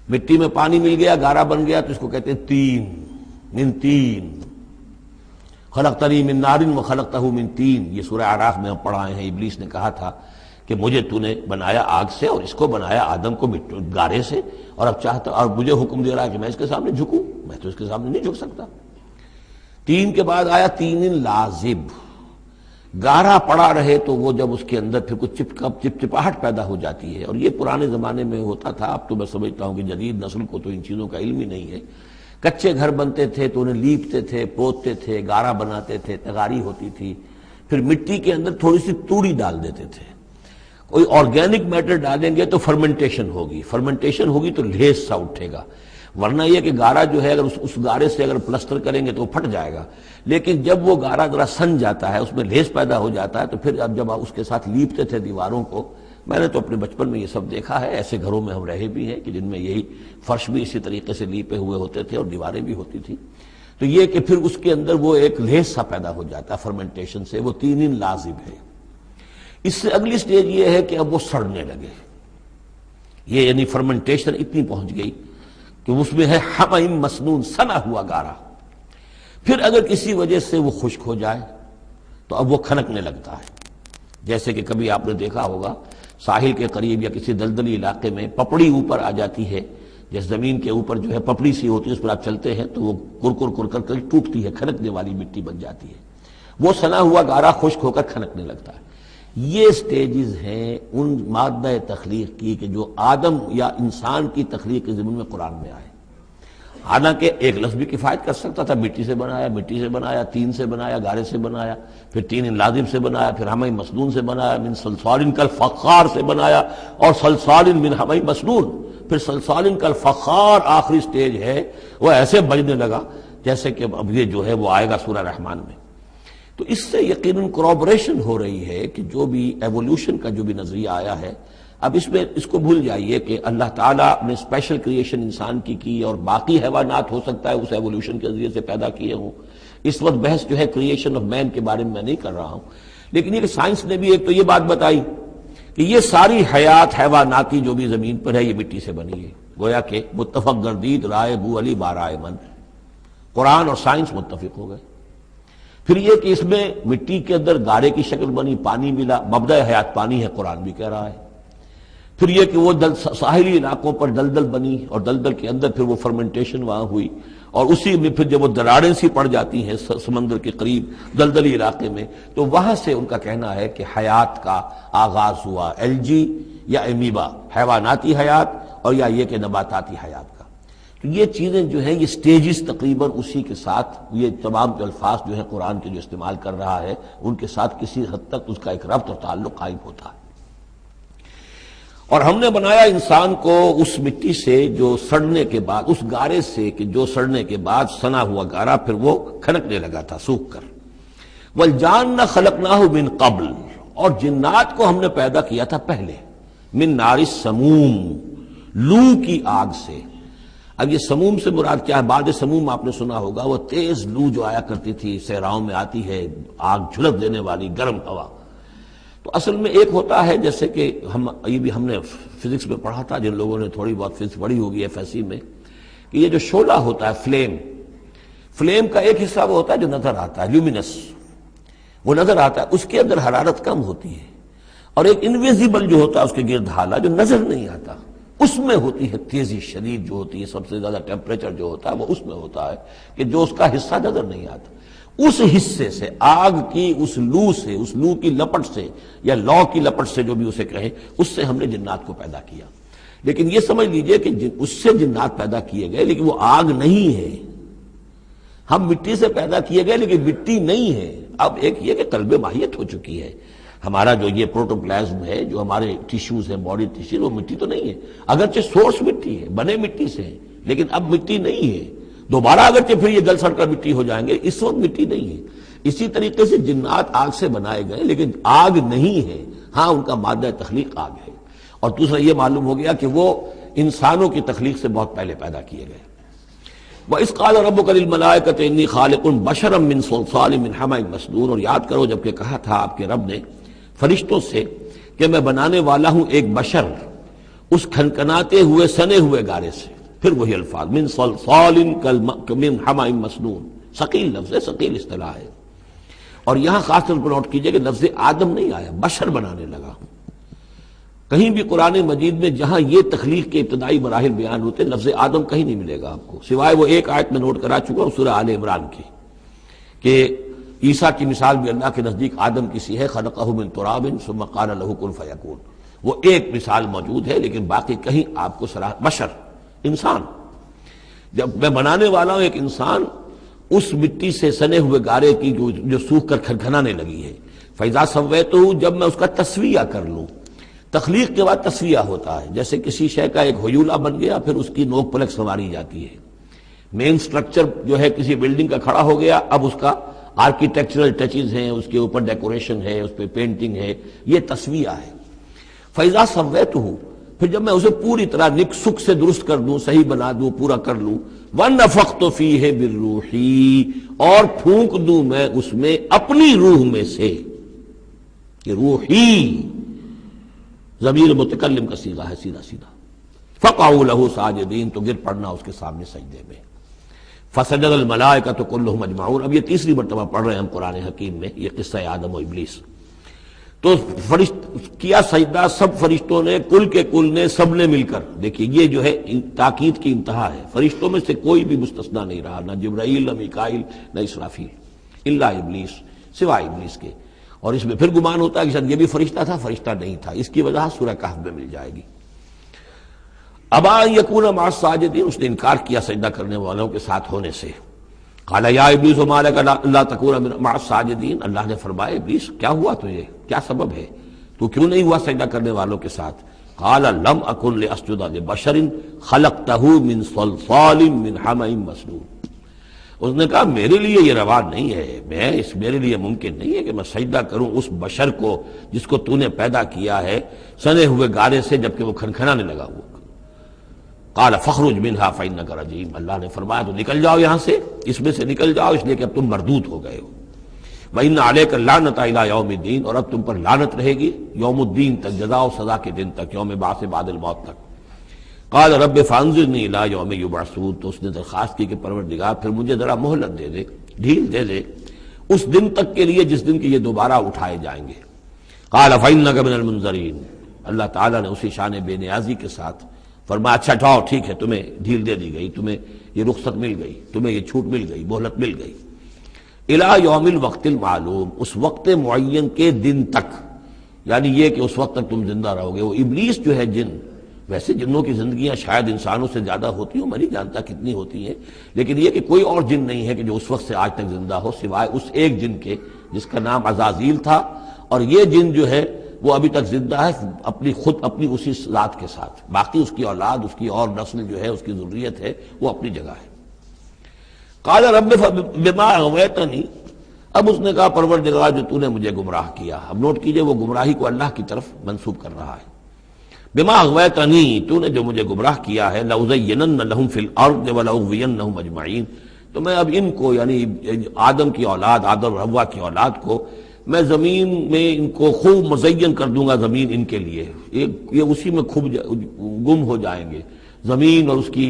مٹی میں پانی مل گیا گارا بن گیا تو اس کو کہتے ہیں تین، من تین، خلقتنی من نار وخلقتہ من تین، یہ سورہ اعراف میں ہم پڑھائے ہیں۔ ابلیس نے کہا تھا کہ مجھے تو نے بنایا آگ سے اور اس کو بنایا آدم کو گارے سے، اور اب چاہتا اور مجھے حکم دے رہا ہے کہ میں اس کے سامنے جھکوں، میں تو اس کے سامنے نہیں جھک سکتا۔ 3 کے بعد آیا تین لازب، گارا پڑا رہے تو وہ جب اس کے اندر پھر کچھ چپچپاہٹ پیدا ہو جاتی ہے، اور یہ پرانے زمانے میں ہوتا تھا، اب تو میں سمجھتا ہوں کہ جدید نسل کو تو ان چیزوں کا علم ہی نہیں ہے۔ کچے گھر بنتے تھے تو انہیں لیپتے تھے، پوتتے تھے، گارا بناتے تھے، تغاری ہوتی تھی، پھر مٹی کے اندر تھوڑی سی توڑی ڈال دیتے تھے۔ کوئی آرگینک میٹر ڈالیں گے تو فرمنٹیشن ہوگی، فرمنٹیشن ہوگی تو لیس سا اٹھے گا، ورنہ یہ کہ گارا جو ہے اگر اس گارے سے اگر پلسٹر کریں گے تو وہ پھٹ جائے گا، لیکن جب وہ گارا ذرا سن جاتا ہے، اس میں لیس پیدا ہو جاتا ہے، تو پھر اب جب آپ اس کے ساتھ لیپتے تھے دیواروں کو، میں نے تو اپنے بچپن میں یہ سب دیکھا ہے، ایسے گھروں میں ہم رہے بھی ہیں کہ جن میں یہی فرش بھی اسی طریقے سے لیپے ہوئے ہوتے تھے اور دیواریں بھی ہوتی تھی، تو یہ کہ پھر اس کے اندر وہ ایک لیس سا پیدا ہو جاتا ہے فرمنٹیشن سے، وہ تینین لازم ہے۔ اس سے اگلی سٹیج یہ ہے کہ اب وہ سڑنے لگے، یہ یعنی فرمنٹیشن اتنی پہنچ گئی کہ اس میں ہے حمیم مسنون، سنا ہوا گارا۔ پھر اگر کسی وجہ سے وہ خشک ہو جائے تو اب وہ کھنکنے لگتا ہے، جیسے کہ کبھی آپ نے دیکھا ہوگا ساحل کے قریب یا کسی دلدلی علاقے میں پپڑی اوپر آ جاتی ہے، جس زمین کے اوپر جو ہے پپڑی سی ہوتی ہے، اس پر آپ چلتے ہیں تو وہ کر کر ٹوٹتی ہے، کھنکنے والی مٹی بن جاتی ہے، وہ سنا ہوا گارا خشک ہو کر کھنکنے لگتا ہے۔ یہ سٹیجز ہیں ان مادہ تخلیق کی کہ جو آدم یا انسان کی تخلیق کے ضمن میں قرآن میں آئے۔ حالانکہ ایک لفظ بھی کفایت کر سکتا تھا، مٹی سے بنایا، تین سے بنایا، گارے سے بنایا، پھر تین لازم سے بنایا، پھر حمی مسنون سے بنایا، من صلصال کالفخار سے بنایا، اور صلصال من حمی مسنون، پھر صلصال کالفخار آخری سٹیج ہے، وہ ایسے بجنے لگا جیسے کہ اب یہ جو ہے وہ آئے گا سورہ رحمان میں۔ تو اس سے یقیناً کورابریشن ہو رہی ہے کہ جو بھی ایوولوشن کا جو بھی نظریہ آیا ہے، اب اس میں اس کو بھول جائیے کہ اللہ تعالیٰ نے اسپیشل کریشن انسان کی اور باقی حیوانات ہو سکتا ہے اس ایوولوشن کے ذریعے سے پیدا کیے ہوں۔ اس وقت بحث جو ہے کریشن آف مین کے بارے میں نہیں کر رہا ہوں، لیکن یہ کہ سائنس نے بھی ایک تو یہ بات بتائی کہ یہ ساری حیات حیواناتی جو بھی زمین پر ہے یہ مٹی سے بنی ہے، گویا کہ متفق گردید رائے بو علی بارائے من، قرآن اور سائنس متفق ہو گئے۔ پھر یہ کہ اس میں مٹی کے اندر گارے کی شکل بنی، پانی ملا، مبدأ حیات پانی ہے، قرآن بھی کہہ رہا ہے۔ پھر یہ کہ وہ ساحلی علاقوں پر دلدل بنی اور دلدل کے اندر پھر وہ فرمنٹیشن وہاں ہوئی، اور اسی میں پھر جب وہ دراڑیں سی پڑ جاتی ہیں سمندر کے قریب دلدلی علاقے میں، تو وہاں سے ان کا کہنا ہے کہ حیات کا آغاز ہوا، الجی یا امیبا، حیواناتی حیات، اور یا یہ کہ نباتاتی حیات کا۔ تو یہ چیزیں جو ہیں یہ سٹیجز تقریباً اسی کے ساتھ، یہ تمام جو الفاظ جو ہیں قرآن کے جو استعمال کر رہا ہے ان کے ساتھ کسی حد تک اس کا ایک ربط اور تعلق قائم ہوتا ہے۔ اور ہم نے بنایا انسان کو اس مٹی سے جو سڑنے کے بعد، اس گارے سے کہ جو سڑنے کے بعد سنا ہوا گارا پھر وہ کھنکنے لگا تھا سوکھ کر۔ وَالْجَانَّ خَلَقْنَاهُ مِن قَبْلُ، اور جنات کو ہم نے پیدا کیا تھا پہلے، من نار السموم، لو کی آگ سے۔ اب یہ سموم سے مراد کیا ہے؟ بعد سموم آپ نے سنا ہوگا، وہ تیز لو جو آیا کرتی تھی، صحراؤں میں آتی ہے، آگ جھلس دینے والی گرم ہوا۔ تو اصل میں ایک ہوتا ہے جیسے کہ یہ بھی ہم نے فزکس میں پڑھا تھا، جن لوگوں نے تھوڑی بہت فزکس پڑھی ہوگی FSC میں، کہ یہ جو شعلہ ہوتا ہے فلیم کا ایک حصہ وہ ہوتا ہے جو نظر آتا ہے، لیومینس، وہ نظر آتا ہے، اس کے اندر حرارت کم ہوتی ہے، اور ایک انویزیبل جو ہوتا ہے اس کے گرد حالہ جو نظر نہیں آتا، اس میں ہوتی ہے تیزی شدید جو ہوتی ہے، سب سے زیادہ ٹیمپریچر جو ہوتا ہے وہ اس میں ہوتا ہے کہ جو اس کا حصہ نظر نہیں آتا۔ اس حصے سے، آگ کی اس لو سے، اس لو کی لپٹ سے یا لو کی لپٹ سے جو بھی اسے کہیں، اس سے ہم نے جنات کو پیدا کیا۔ لیکن یہ سمجھ لیجئے کہ اس سے جنات پیدا کیے گئے، لیکن وہ آگ نہیں ہے۔ ہم مٹی سے پیدا کیے گئے لیکن مٹی نہیں ہے۔ اب ایک یہ کہ قلب ماہیت ہو چکی ہے، ہمارا جو یہ پروٹوپلازم ہے، جو ہمارے ٹیشوز ہیں، باڈی ٹیشو، وہ مٹی تو نہیں ہے، اگرچہ سورس مٹی ہے، بنے مٹی سے ہیں، لیکن اب مٹی نہیں ہے۔ دوبارہ اگرچہ پھر یہ گل سڑ کر مٹی ہو جائیں گے، اس وقت مٹی نہیں ہے۔ اسی طریقے سے جنات آگ سے بنائے گئے لیکن آگ نہیں ہے، ہاں ان کا مادہ تخلیق آگ ہے۔ اور دوسرا یہ معلوم ہو گیا کہ وہ انسانوں کی تخلیق سے بہت پہلے پیدا کیے گئے۔ وَإِذْ قَالَ رَبُّكَ لِلْمَلَائِكَةِ إِنِّي خَالِقٌ بَشَرًا مِّن صَلْصَالٍ مِّنْ حَمَإٍ مَّسْنُونٍ، اور یاد کرو جب کہ کہا تھا آپ کے رب نے فرشتوں سے کہ میں بنانے والا ہوں ایک بشر اس کھنکناتے ہوئے سنے ہوئے گارے سے۔ پھر وہی الفاظ من صلصال من حمأ مسنون، ثقیل لفظ ہے، ثقیل اصطلاح ہے۔ اور یہاں خاص طور پر نوٹ کیجئے کہ لفظ آدم نہیں آیا، بشر بنانے لگا۔ کہیں بھی قرآن مجید میں جہاں یہ تخلیق کے ابتدائی مراحل بیان ہوتے لفظ آدم کہیں نہیں ملے گا آپ کو، سوائے وہ ایک آیت میں نوٹ کرا چکا ہوں سورہ آل عمران کی، کہ عیسیٰ کی مثال بھی اللہ کے نزدیک آدم کی سی ہے، خلقہ من تراب ثم قال له کن فیکون، وہ ایک مثال موجود ہے، لیکن باقی کہیں آپ کو بشر، انسان، جب میں بنانے والا ہوں ایک انسان اس مٹی سے سنے ہوئے گارے کی جو سوکھ کر کھنکھنانے لگی ہے، فَإِذَا سَوَّيْتُهُ، جب میں اس کا تسویہ کر لوں، تخلیق کے بعد تسویہ ہوتا ہے، جیسے کسی شے کا ایک ہیولہ بن گیا پھر اس کی نوک پلک سنواری جاتی ہے. مین سٹرکچر جو ہے کسی بلڈنگ کا کھڑا ہو گیا، اب اس کا آرکیٹیکچرل ٹچز ہیں، اس کے اوپر ڈیکوریشن ہے، اس پہ پینٹنگ ہے، یہ تسویہ ہے. فَإِذَا سَوَّيْتُهُ، پھر جب میں اسے پوری طرح نک سک سے درست کر دوں، صحیح بنا دوں، پورا کر لوں. وَنَفَخْتُ فِيهِ مِن رُوحِي، اور پھونک دوں میں اس میں اپنی روح میں سے. کہ روحی ضمیر متکلم کا صیغہ ہے سیدھا سیدھا. فَقَعُوا لَهُ سَاجِدِينَ، تو گر پڑنا اس کے سامنے سجدے میں. فَسَجَدَ الْمَلَائِكَةُ كُلُّهُمْ أَجْمَعُونَ. اب یہ تیسری مرتبہ پڑھ رہے ہیں ہم قرآن حکیم میں یہ قصہ آدم و ابلیس. تو کیا سجدہ سب فرشتوں نے، کل کے کل نے، سب نے مل کر. دیکھیے یہ جو ہے تاکید کی انتہا ہے، فرشتوں میں سے کوئی بھی مستثنیٰ نہیں رہا، نہ جبرائیل، نہ میکائیل، نہ اسرافیل، الا ابلیس، سوائے ابلیس کے. اور اس میں پھر گمان ہوتا ہے کہ شاید یہ بھی فرشتہ تھا، فرشتہ نہیں تھا. اس کی وجہ سورہ کہف میں مل جائے گی. ابا ان یکون مع الساجدین، اس نے انکار کیا سجدہ کرنے والوں کے ساتھ ہونے سے. قال یا ابلیس ما لک الا تکون مع الساجدین، اللہ نے فرمایا ابلیس کیا ہوا تجھے، کیا سبب ہے، تو کیوں نہیں ہوا سجدہ کرنے والوں کے ساتھ. قال لم اکن لاسجد لبشر خلقته من صلصال من حمأ مسنون. اس نے کہا میرے لیے یہ روا نہیں ہے، میرے لیے ممکن نہیں ہے کہ میں سجدہ کروں اس بشر کو جس کو تو نے پیدا کیا ہے سنے ہوئے گارے سے، جبکہ وہ کھنکھنانے لگا ہوا. قال فاخرج منها فانك رجیم، اللہ نے فرمایا تو نکل جاؤ یہاں سے، اس میں سے نکل جاؤ، اس لیے کہ اب تم مردود ہو گئے ہو. وان عليك اللعنۃ الى یوم الدین، اور اب تم پر لعنت رہے گی یوم الدین تک، جزا و سزا کے دن تک، یوم بعث بعد الموت تک. قال رب فانظرنی الی یوم یبعثون، تو اس نے درخواست کی کہ پروردگار پھر مجھے ذرا مہلت دے دے، ڈھیل دے دے اس دن تک کے لیے جس دن کے یہ دوبارہ اٹھائے جائیں گے. قال فانک من المنظرین، اللہ تعالیٰ نے اسی شان بے نیازی کے ساتھ فرمایا اچھا ٹھاؤ ٹھیک ہے، تمہیں ڈھیل دے دی گئی، تمہیں یہ رخصت مل گئی، تمہیں یہ چھوٹ مل گئی، مہلت مل گئی. الی یوم الوقت المعلوم، اس وقت معین کے دن تک، یعنی یہ کہ اس وقت تک تم زندہ رہو گے. وہ ابلیس جو ہے جن، ویسے جنوں کی زندگیاں شاید انسانوں سے زیادہ ہوتی ہوں، میں نہیں جانتا کتنی ہوتی ہیں، لیکن یہ کہ کوئی اور جن نہیں ہے کہ جو اس وقت سے آج تک زندہ ہو سوائے اس ایک جن کے جس کا نام عزازیل تھا. اور یہ جن جو ہے وہ ابھی تک زندہ ہے اپنی اسی ذات کے ساتھ، باقی اس کی اولاد، اس کی اور نسل جو ہے، اس کی ذریت ہے، وہ اپنی جگہ ہے. قال رب بما اغویتنی، اب اس نے کہا پروردگار جو تو نے مجھے گمراہ کیا. اب نوٹ کیجئے وہ گمراہی کو اللہ کی طرف منسوب کر رہا ہے. بما اغویتنی، تو نے جو مجھے گمراہ کیا ہے، لأزینن لہم فی الارض ولأغوینہم اجمعین، تو میں اب ان کو یعنی آدم کی اولاد، آدم اور حوا کی اولاد کو میں زمین میں ان کو خوب مزین کر دوں گا. زمین ان کے لیے یہ اسی میں گم ہو جائیں گے. زمین اور اس کی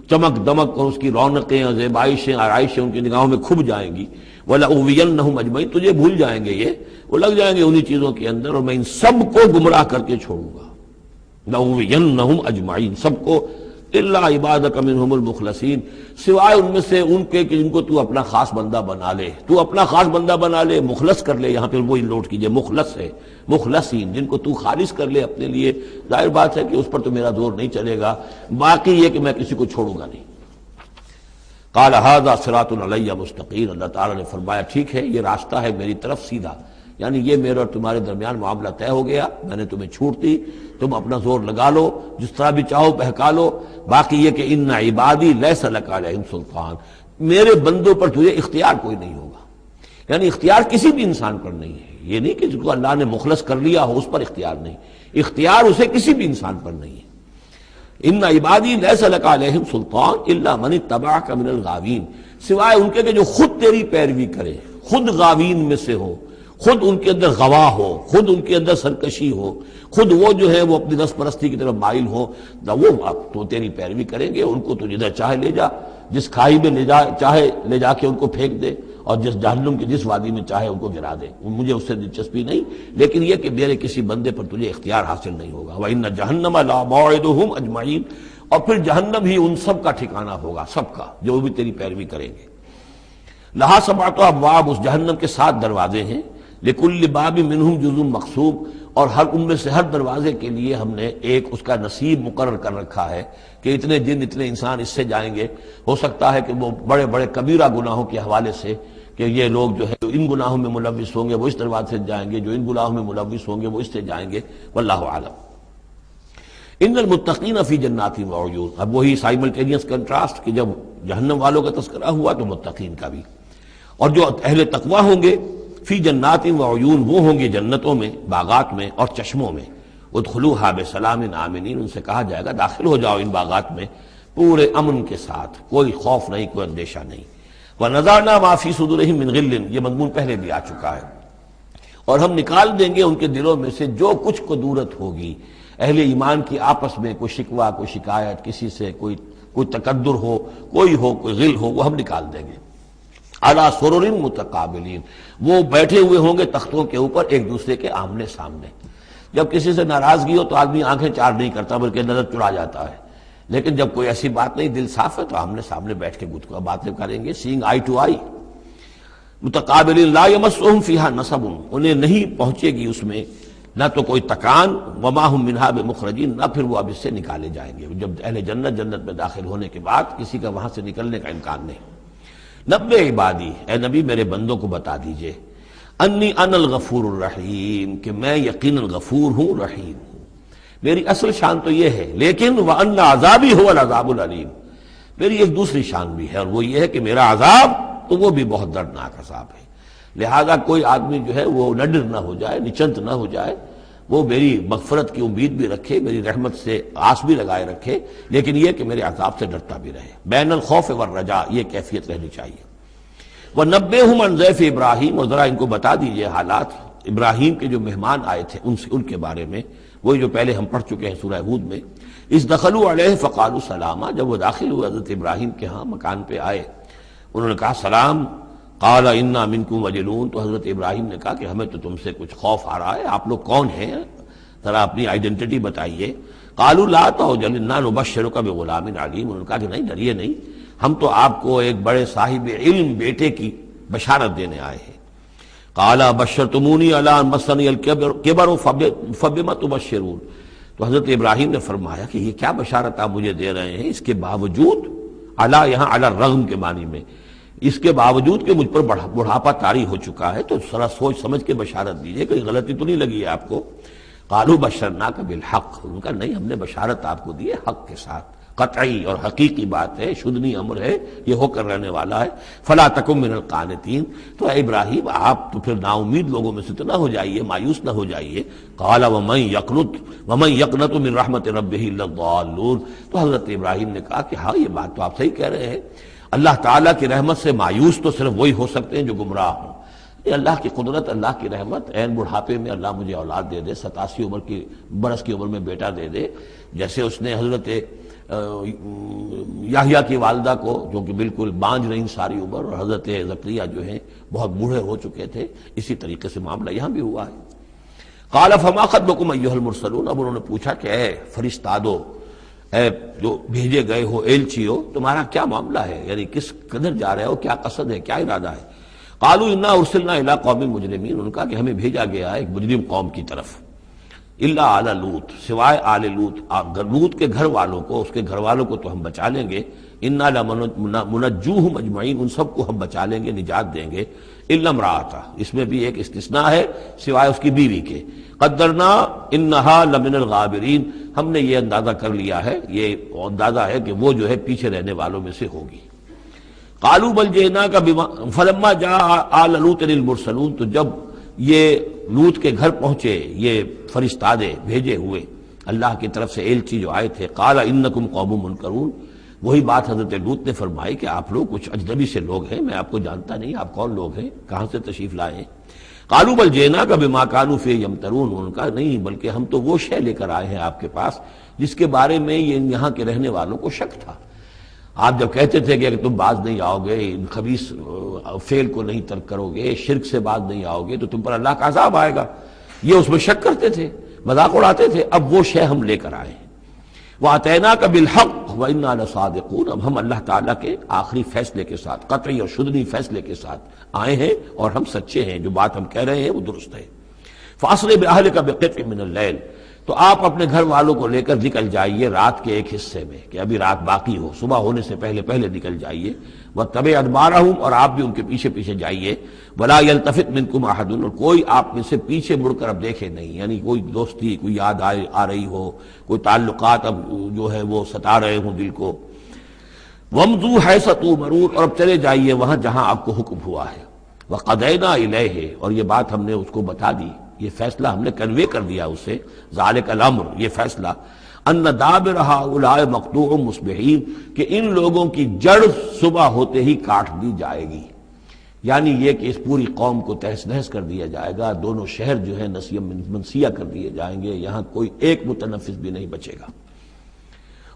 چمک دمک اور اس کی رونقیں اور زیبائشیں آرائشیں ان کی نگاہوں میں کھب جائیں گی. وَلَأُغْوِيَنَّهُمْ أَجْمَعِينَ، تجھے بھول جائیں گے، وہ لگ جائیں گے انہی چیزوں کے اندر، اور میں ان سب کو گمراہ کر کے چھوڑوں گا. لَأُغْوِيَنَّهُمْ أَجْمَعِينَ، سب کو، الا عبادک منہم المخلصین، سوائے ان میں سے ان کے کہ جن کو تو اپنا خاص بندہ بنا لے، تو اپنا خاص بندہ بنا لے، مخلص کر لے. یہاں پہ وہی نوٹ کیجئے مخلص ہے، مخلصین، جن کو تو خالص کر لے اپنے لیے. ظاہر بات ہے کہ اس پر تو میرا زور نہیں چلے گا، باقی یہ کہ میں کسی کو چھوڑوں گا نہیں. قال ھذا صراط علی مستقیم، اللہ تعالیٰ نے فرمایا ٹھیک ہے یہ راستہ ہے میری طرف سیدھا، یعنی یہ میرے اور تمہارے درمیان معاملہ طے ہو گیا، میں نے تمہیں چھوٹ دی، تم اپنا زور لگا لو، جس طرح بھی چاہو بہکا لو. باقی یہ کہ ان عبادی لیس لک علیہم سلطان، میرے بندوں پر تجھے اختیار کوئی نہیں ہوگا. یعنی اختیار کسی بھی انسان پر نہیں ہے، یہ نہیں کہ جس کو اللہ نے مخلص کر لیا ہو اس پر اختیار نہیں، اختیار اسے کسی بھی انسان پر نہیں ہے. ان عبادی لیس لک علیہم سلطان الا من اتبعک من الغاوین، سوائے ان کے کہ جو خود تیری پیروی کرے، خود غاوین میں سے ہو، خود ان کے اندر غوا ہو، خود ان کے اندر سرکشی ہو، خود وہ جو ہے وہ اپنی نفس پرستی کی طرف مائل ہو، وہ تو تیری پیروی کریں گے. ان کو تو جدھر چاہے لے جا، جس کھائی میں چاہے لے جا کے ان کو پھینک دے، اور جس جہنم کی جس وادی میں چاہے ان کو گرا دے، مجھے اس سے دلچسپی نہیں، لیکن یہ کہ میرے کسی بندے پر تجھے اختیار حاصل نہیں ہوگا. وَإِنَّ جَهَنَّمَ لَمَوْعِدُهُمْ أَجْمَعِينَ، اور پھر جہنم ہی ان سب کا ٹھکانہ ہوگا، سب کا جو بھی تیری پیروی کریں گے. لَهَا سَبْعَةُ أَبْوَابٍ، اس جہنم کے 7 دروازے ہیں. لِكُلِّ بَابٍ مِّنْهُمْ جُزْءٌ مَقْسُومٌ، اور ہر ان میں سے ہر دروازے کے لیے ہم نے ایک اس کا نصیب مقرر کر رکھا ہے کہ اتنے جن اتنے انسان اس سے جائیں گے. ہو سکتا ہے کہ وہ بڑے بڑے کبیرہ گناہوں کے حوالے سے کہ یہ لوگ جو ہے ان گناہوں میں ملوث ہوں گے وہ اس دروازے سے جائیں گے، جو ان گناہوں میں ملوث ہوں گے وہ اس سے جائیں گے. واللہ اعلم. ان المتقین فی جنات وعیون، اب وہی سائملٹینیس کنٹراسٹ کہ جب جہنم والوں کا تذکرہ ہوا تو متقین کا بھی، اور جو اہل تقوی ہوں گے فی جنات وعیون، وہ ہوں گے جنتوں میں، باغات میں اور چشموں میں، ادخلوها بسلام آمنین، ان سے کہا جائے گا داخل ہو جاؤ ان باغات میں پورے امن کے ساتھ، کوئی خوف نہیں، کوئی اندیشہ نہیں۔ وَنَزَعْنَا مَا فِي صُدُورِهِم مِّن غِلٍّ، یہ مضمون پہلے بھی آ چکا ہے، اور ہم نکال دیں گے ان کے دلوں میں سے جو کچھ قدورت ہوگی، اہل ایمان کی آپس میں کوئی شکوہ، کوئی شکایت، کسی سے کوئی تکدر ہو، کوئی غل ہو، وہ ہم نکال دیں گے۔ عَلَىٰ سُرُرٍ مُتَقَابِلِينَ، وہ بیٹھے ہوئے ہوں گے تختوں کے اوپر ایک دوسرے کے آمنے سامنے۔ جب کسی سے ناراضگی ہو تو آدمی آنکھیں چار نہیں کرتا بلکہ نظر چڑا جاتا ہے، لیکن جب کوئی ایسی بات نہیں، دل صاف ہے، تو آمنے سامنے بیٹھ کے گفتگو باتیں کریں گے، سینگ آئی ٹو آئی۔ متقابلین لا یمسہم فیہا نصب، انہیں نہیں پہنچے گی اس میں نہ تو کوئی تکان، وما ہم منہا بمخرجین، نہ پھر وہ اب اس سے نکالے جائیں گے۔ جب اہل جنت میں داخل ہونے کے بعد کسی کا وہاں سے نکلنے کا امکان نہیں۔ نبئ عبادی، اے نبی میرے بندوں کو بتا دیجئے، انی انا الغفور الرحیم، کہ میں یقیناً غفور ہوں، رحیم ہوں۔ میری اصل شان تو یہ ہے، لیکن وَأَنَّ عَذَابِي هُوَ الْعَذَابُ الْأَلِيمُ، میری ایک دوسری شان بھی ہے، اور وہ یہ ہے کہ میرا عذاب تو وہ بھی بہت دردناک عذاب ہے۔ لہذا کوئی آدمی جو ہے وہ نڈر نہ ہو جائے، نچنت نہ ہو جائے، وہ میری مغفرت کی امید بھی رکھے، میری رحمت سے آس بھی لگائے رکھے، لیکن یہ کہ میرے عذاب سے ڈرتا بھی رہے۔ بین الخوف والرجاء، یہ کیفیت رہنی چاہیے۔ وَنَبِّئْهُمْ عَنْ ضَيْفِ ابراہیم، اور ذرا ان کو بتا دیجئے حالات ابراہیم کے جو مہمان آئے تھے ان کے بارے میں، وہی جو پہلے ہم پڑھ چکے ہیں سورہ ہود میں۔ اذ دخلوا علیہ فقالوا سلاما، جب وہ داخل ہوئے حضرت ابراہیم کے ہاں مکان پہ آئے، انہوں نے کہا سلام۔ قال انا منکم وجلون، تو حضرت ابراہیم نے کہا کہ ہمیں تو تم سے کچھ خوف آ رہا ہے، آپ لوگ کون ہیں، ذرا اپنی آئیڈینٹی بتائیے۔ قالوا لا توجل انا نبشرک بغلام علیم، انہوں نے کہا کہ نہیں ڈریے نہیں، ہم تو آپ کو ایک بڑے صاحب علم بیٹے کی بشارت دینے آئے ہیں۔ قال بشرتمونی علی ان مسنی الکبر فبما تبشرون، تو حضرت ابراہیم نے فرمایا کہ یہ کیا بشارت آپ مجھے دے رہے ہیں، اس کے باوجود، علی یہاں علی الرغم کے معنی میں، اس کے باوجود کہ مجھ پر بڑھاپا طاری ہو چکا ہے، تو ذرا سوچ سمجھ کے بشارت دیجیے، کوئی غلطی تو نہیں لگی ہے آپ کو۔ قالوا بشرناک بالحق، ان کا نہیں، ہم نے بشارت آپ کو دی ہے حق کے ساتھ، قطعی اور حقیقی بات ہے، شدنی امر ہے، یہ ہو کر رہنے والا ہے۔ فلا تکن من القانتین، تو اے ابراہیم آپ تو پھر نا امید لوگوں میں سے تو نہ ہو جائیے، مایوس نہ ہو جائیے۔ قال ومن یقنط من رحمت ربہ الا الضالون، تو حضرت ابراہیم نے کہا کہ ہاں یہ بات تو آپ صحیح کہہ رہے ہیں، اللہ تعالیٰ کی رحمت سے مایوس تو صرف وہی ہو سکتے ہیں جو گمراہ ہوں۔ یہ اللہ کی قدرت، اللہ کی رحمت، عین بڑھاپے میں اللہ مجھے اولاد دے دے، 87 برس کی عمر میں بیٹا دے دے، جیسے اس نے حضرت یحییٰ کی والدہ کو، جو کہ بالکل بانجھ رہی ساری عمر، اور حضرت زکریا جو ہیں بہت بوڑھے ہو چکے تھے، اسی طریقے سے معاملہ یہاں بھی ہوا ہے۔ قال فما خطبکم ایھا المرسلون، اب انہوں نے پوچھا کہ اے فرشتادو، اے جو بھیجے گئے ہو، ایلچی ہو، تمہارا کیا معاملہ ہے، یعنی کس قدر جا رہے ہو، کیا قصد ہے، کیا ارادہ ہے۔ قالوا انا ارسلنا الى قوم مجرمین، انہوں نے کہا کہ ہمیں بھیجا گیا ہے ایک مجرم قوم کی طرف، الا آل لوط، سوائے آل لوط، لوط کے گھر والوں کو، اس کے گھر والوں کو تو ہم بچا لیں گے، انا لمنجوہم اجمعین، ان سب کو ہم بچا لیں گے، نجات دیں گے، الا امرأتہ، اس میں بھی ایک استثناء ہے، سوائے اس کی بیوی کے، قدرنا انہا لمن الغابرین، ہم نے یہ اندازہ کر لیا ہے، یہ اندازہ ہے کہ وہ جو ہے پیچھے رہنے والوں میں سے ہوگی۔ قالوا بل جئناک بما فلما جاء آل لوط المرسلون، تو جب یہ لوط کے گھر پہنچے یہ فرشتادے بھیجے ہوئے اللہ کی طرف سے ایلچی جو آئے تھے، قال انکم قوم منکرون، وہی بات حضرت لوط نے فرمائی کہ آپ لوگ کچھ اجنبی سے لوگ ہیں، میں آپ کو جانتا نہیں، آپ کون لوگ ہیں، کہاں سے تشریف لائے ہیں۔ قالوا بل جئناک بما كانوا فيه يمترون، ان کا نہیں بلکہ ہم تو وہ شے لے کر آئے ہیں آپ کے پاس جس کے بارے میں یہاں کے رہنے والوں کو شک تھا۔ آپ جب کہتے تھے کہ تم باز نہیں آؤ گے، ان خبیث فعل کو نہیں ترک کرو گے، شرک سے باز نہیں آؤ گے، تو تم پر اللہ کا عذاب آئے گا، یہ اس میں شک کرتے تھے، مذاق اڑاتے تھے۔ اب وہ شے ہم لے کر آئے ہیں۔ وَأَتَيْنَاكَ بِالْحَقِّ وَإِنَّا لَصَادِقُونَ، اب ہم اللہ تعالیٰ کے آخری فیصلے کے ساتھ، قطعی اور شدنی فیصلے کے ساتھ آئے ہیں، اور ہم سچے ہیں، جو بات ہم کہہ رہے ہیں وہ درست ہے۔ فَأَسْرِ بِأَهْلِكَ بِقِطْعٍ مِّنَ اللَّيْلِ، تو آپ اپنے گھر والوں کو لے کر نکل جائیے رات کے ایک حصے میں کہ ابھی رات باقی ہو، صبح ہونے سے پہلے پہلے نکل جائیے، وَاتَّبِعْ أَدْبَارَهُمْ، اور آپ بھی ان کے پیچھے پیچھے جائیے، وَلَا يَلْتَفِتْ مِنْكُمْ أَحَدٌ، اور کوئی آپ میں سے پیچھے مڑ کر اب دیکھے نہیں، یعنی کوئی دوستی، کوئی یاد آ رہی ہو، کوئی تعلقات اب جو ہے وہ ستا رہے ہوں دل کو، وَامْضُوا حَيْثَ تُؤْمَرُونَ، اور اب چلے جائیے وہاں جہاں آپ کو حکم ہوا ہے، وَقَضَيْنَا إِلَيْهِ، اور یہ بات ہم نے اس کو بتا دی، یہ فیصلہ ہم نے کنوے کر دیا اسے، ذالک الامر، یہ فیصلہ، ان دابر ہؤلاء مقطوع مصبحین، کہ ان لوگوں کی جڑ صبح ہوتے ہی کاٹ دی جائے گی، یعنی یہ کہ اس پوری قوم کو تہس نہس کر دیا جائے گا، دونوں شہر جو ہیں نسیہ منسیہ کر دیے جائیں گے، یہاں کوئی ایک متنفس بھی نہیں بچے گا۔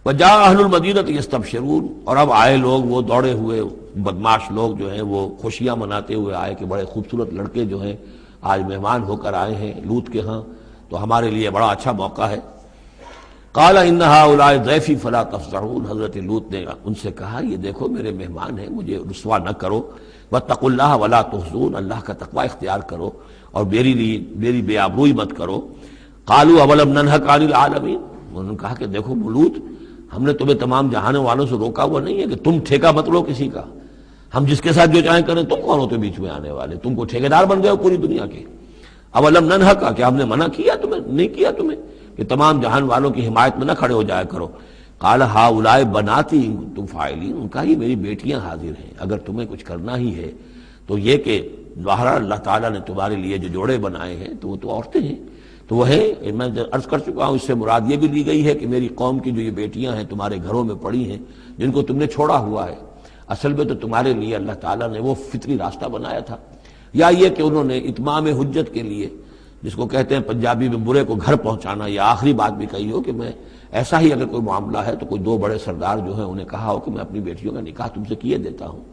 وجاء اہل المدینہ یستبشرون، اور اب آئے لوگ وہ دوڑے ہوئے بدماش لوگ جو ہیں وہ خوشیاں مناتے ہوئے آئے کہ بڑے خوبصورت لڑکے جو ہیں آج مہمان ہو کر آئے ہیں لوط کے ہاں، تو ہمارے لیے بڑا اچھا موقع ہے۔ قال ان هؤلاء ضیفی فلا تفضحون، حضرت لوط نے ان سے کہا یہ دیکھو میرے مہمان ہیں، مجھے رسوا نہ کرو، واتقوا اللہ ولا تخزون، اللہ کا تقوی اختیار کرو اور میری بے آبروئی مت کرو۔ قالوا اولم ننهک عن العالمین، انہوں نے کہا کہ دیکھو لوط، ہم نے تمہیں تمام جہان والوں سے روکا ہوا نہیں ہے کہ تم ٹھیکہ مت لو کسی کا، ہم جس کے ساتھ جو چاہیں کریں، تم کون ہوتے بیچ میں آنے والے، تم کو ٹھیکیدار بن گئے ہو پوری دنیا کے۔ اولم ننہک، کیا ہم نے منع کیا تمہیں، نہیں کیا تمہیں کہ تمام جہان والوں کی حمایت میں نہ کھڑے ہو جایا کرو۔ قال ہؤلاء بناتی ان کنتم فاعلین، ان کا ہی میری بیٹیاں حاضر ہیں، اگر تمہیں کچھ کرنا ہی ہے تو یہ کہ بہرحال اللہ تعالیٰ نے تمہارے لیے جو جوڑے بنائے ہیں تو وہ تو عورتیں ہیں، تو وہ ہے، میں عرض کر چکا ہوں، اس سے مراد یہ بھی لی گئی ہے کہ میری قوم کی جو یہ بیٹیاں ہیں تمہارے گھروں میں پڑی ہیں جن کو تم نے چھوڑا ہوا ہے، اصل میں تو تمہارے لیے اللہ تعالیٰ نے وہ فطری راستہ بنایا تھا، یا یہ کہ انہوں نے اتمام حجت کے لیے، جس کو کہتے ہیں پنجابی میں برے کو گھر پہنچانا، یا آخری بات بھی کہی ہو کہ میں ایسا ہی اگر کوئی معاملہ ہے تو کوئی دو بڑے سردار جو ہیں انہیں کہا ہو کہ میں اپنی بیٹیوں کا نکاح تم سے کیے دیتا ہوں،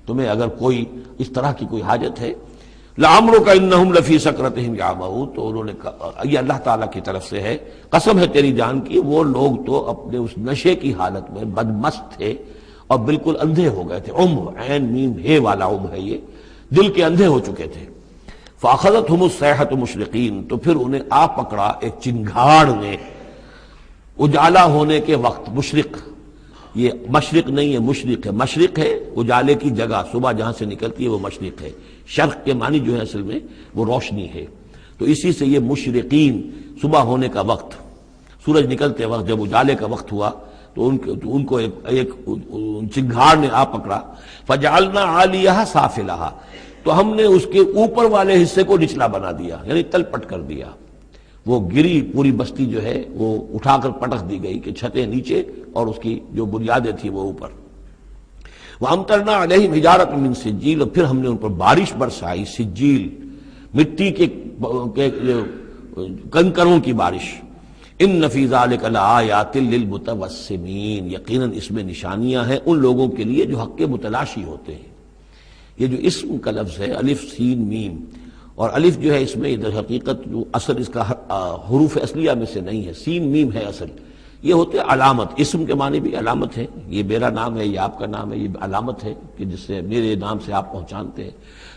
تمہیں اگر کوئی اس طرح کی کوئی حاجت ہے، لعمرک انہم لفی سکرتہم یعمہون، تو انہوں نے کہا، یہ اللہ تعالیٰ کی طرف سے ہے، قسم ہے تیری جان کی، وہ لوگ تو اپنے اس نشے کی حالت میں بدمست تھے اور بالکل اندھے ہو گئے تھے، عین میم ہے والا ہے، یہ دل کے اندھے ہو چکے تھے۔ فاخذتہم الصیحۃ مشرقین، تو پھر انہیں آ پکڑا ایک چنگھاڑ نے اجالا ہونے کے وقت۔ مشرق، یہ مشرق نہیں ہے مشرق ہے، مشرق ہے اجالے کی جگہ، صبح جہاں سے نکلتی ہے وہ مشرق ہے، شرق کے معنی جو ہے اصل میں وہ روشنی ہے، تو اسی سے یہ مشرقین، صبح ہونے کا وقت، سورج نکلتے وقت جب اجالے کا وقت ہوا تو ان کو ایک چنگھاڑ نے آ پکڑا۔ فجعلنا عالیہا سافلہا، تو ہم نے اس کے اوپر والے حصے کو نچلا بنا دیا، یعنی تل پٹ کر دیا، وہ گری، پوری بستی جو ہے وہ اٹھا کر پٹک دی گئی کہ چھتیں نیچے اور اس کی جو بنیادیں تھیں وہ اوپر۔ وَأَمْطَرْنَا عَلَيْهِمْ حِجَارَةً مِّن سِجِّيلٍ، اور پھر ہم نے ان پر بارش برسائی، سجیل، مٹی کے کنکروں کی بارش۔ ان فی ذلک لآیات للمتوسمین، یقیناً اس میں نشانیاں ہیں ان لوگوں کے لیے جو حق کے متلاشی ہوتے ہیں۔ یہ جو اسم کا لفظ ہے الف سین میم، اور الف جو ہے اس میں در حقیقت جو اصل اس کا حروف اصلیہ میں سے نہیں ہے، سین میم ہے اصل، یہ ہوتے علامت، اسم کے معنی بھی علامت ہے، یہ میرا نام ہے، یہ آپ کا نام ہے، یہ علامت ہے کہ جس سے میرے نام سے آپ پہچانتے ہیں۔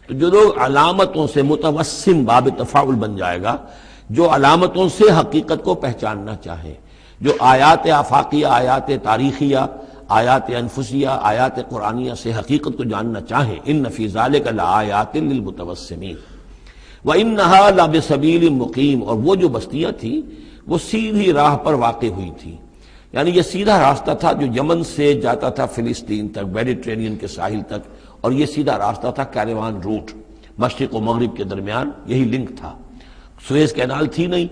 تو جو لوگ علامتوں سے متوسم، باب تفاعل بن جائے گا، جو علامتوں سے حقیقت کو پہچاننا چاہیں، جو آیات آفاقیہ، آیات تاریخیہ، آیات انفسیہ، آیات قرآنیہ سے حقیقت کو جاننا چاہیں، ان فی ذلک لآیات للمتوسمین وانھا لبسبیل مقیم، اور وہ جو بستیاں تھیں وہ سیدھی راہ پر واقع ہوئی تھی، یعنی یہ سیدھا راستہ تھا جو یمن سے جاتا تھا فلسطین تک، میڈیٹرینین کے ساحل تک، اور یہ سیدھا راستہ تھا کیروان روٹ، مشرق و مغرب کے درمیان یہی لنک تھا، سویز کینال تھی نہیں،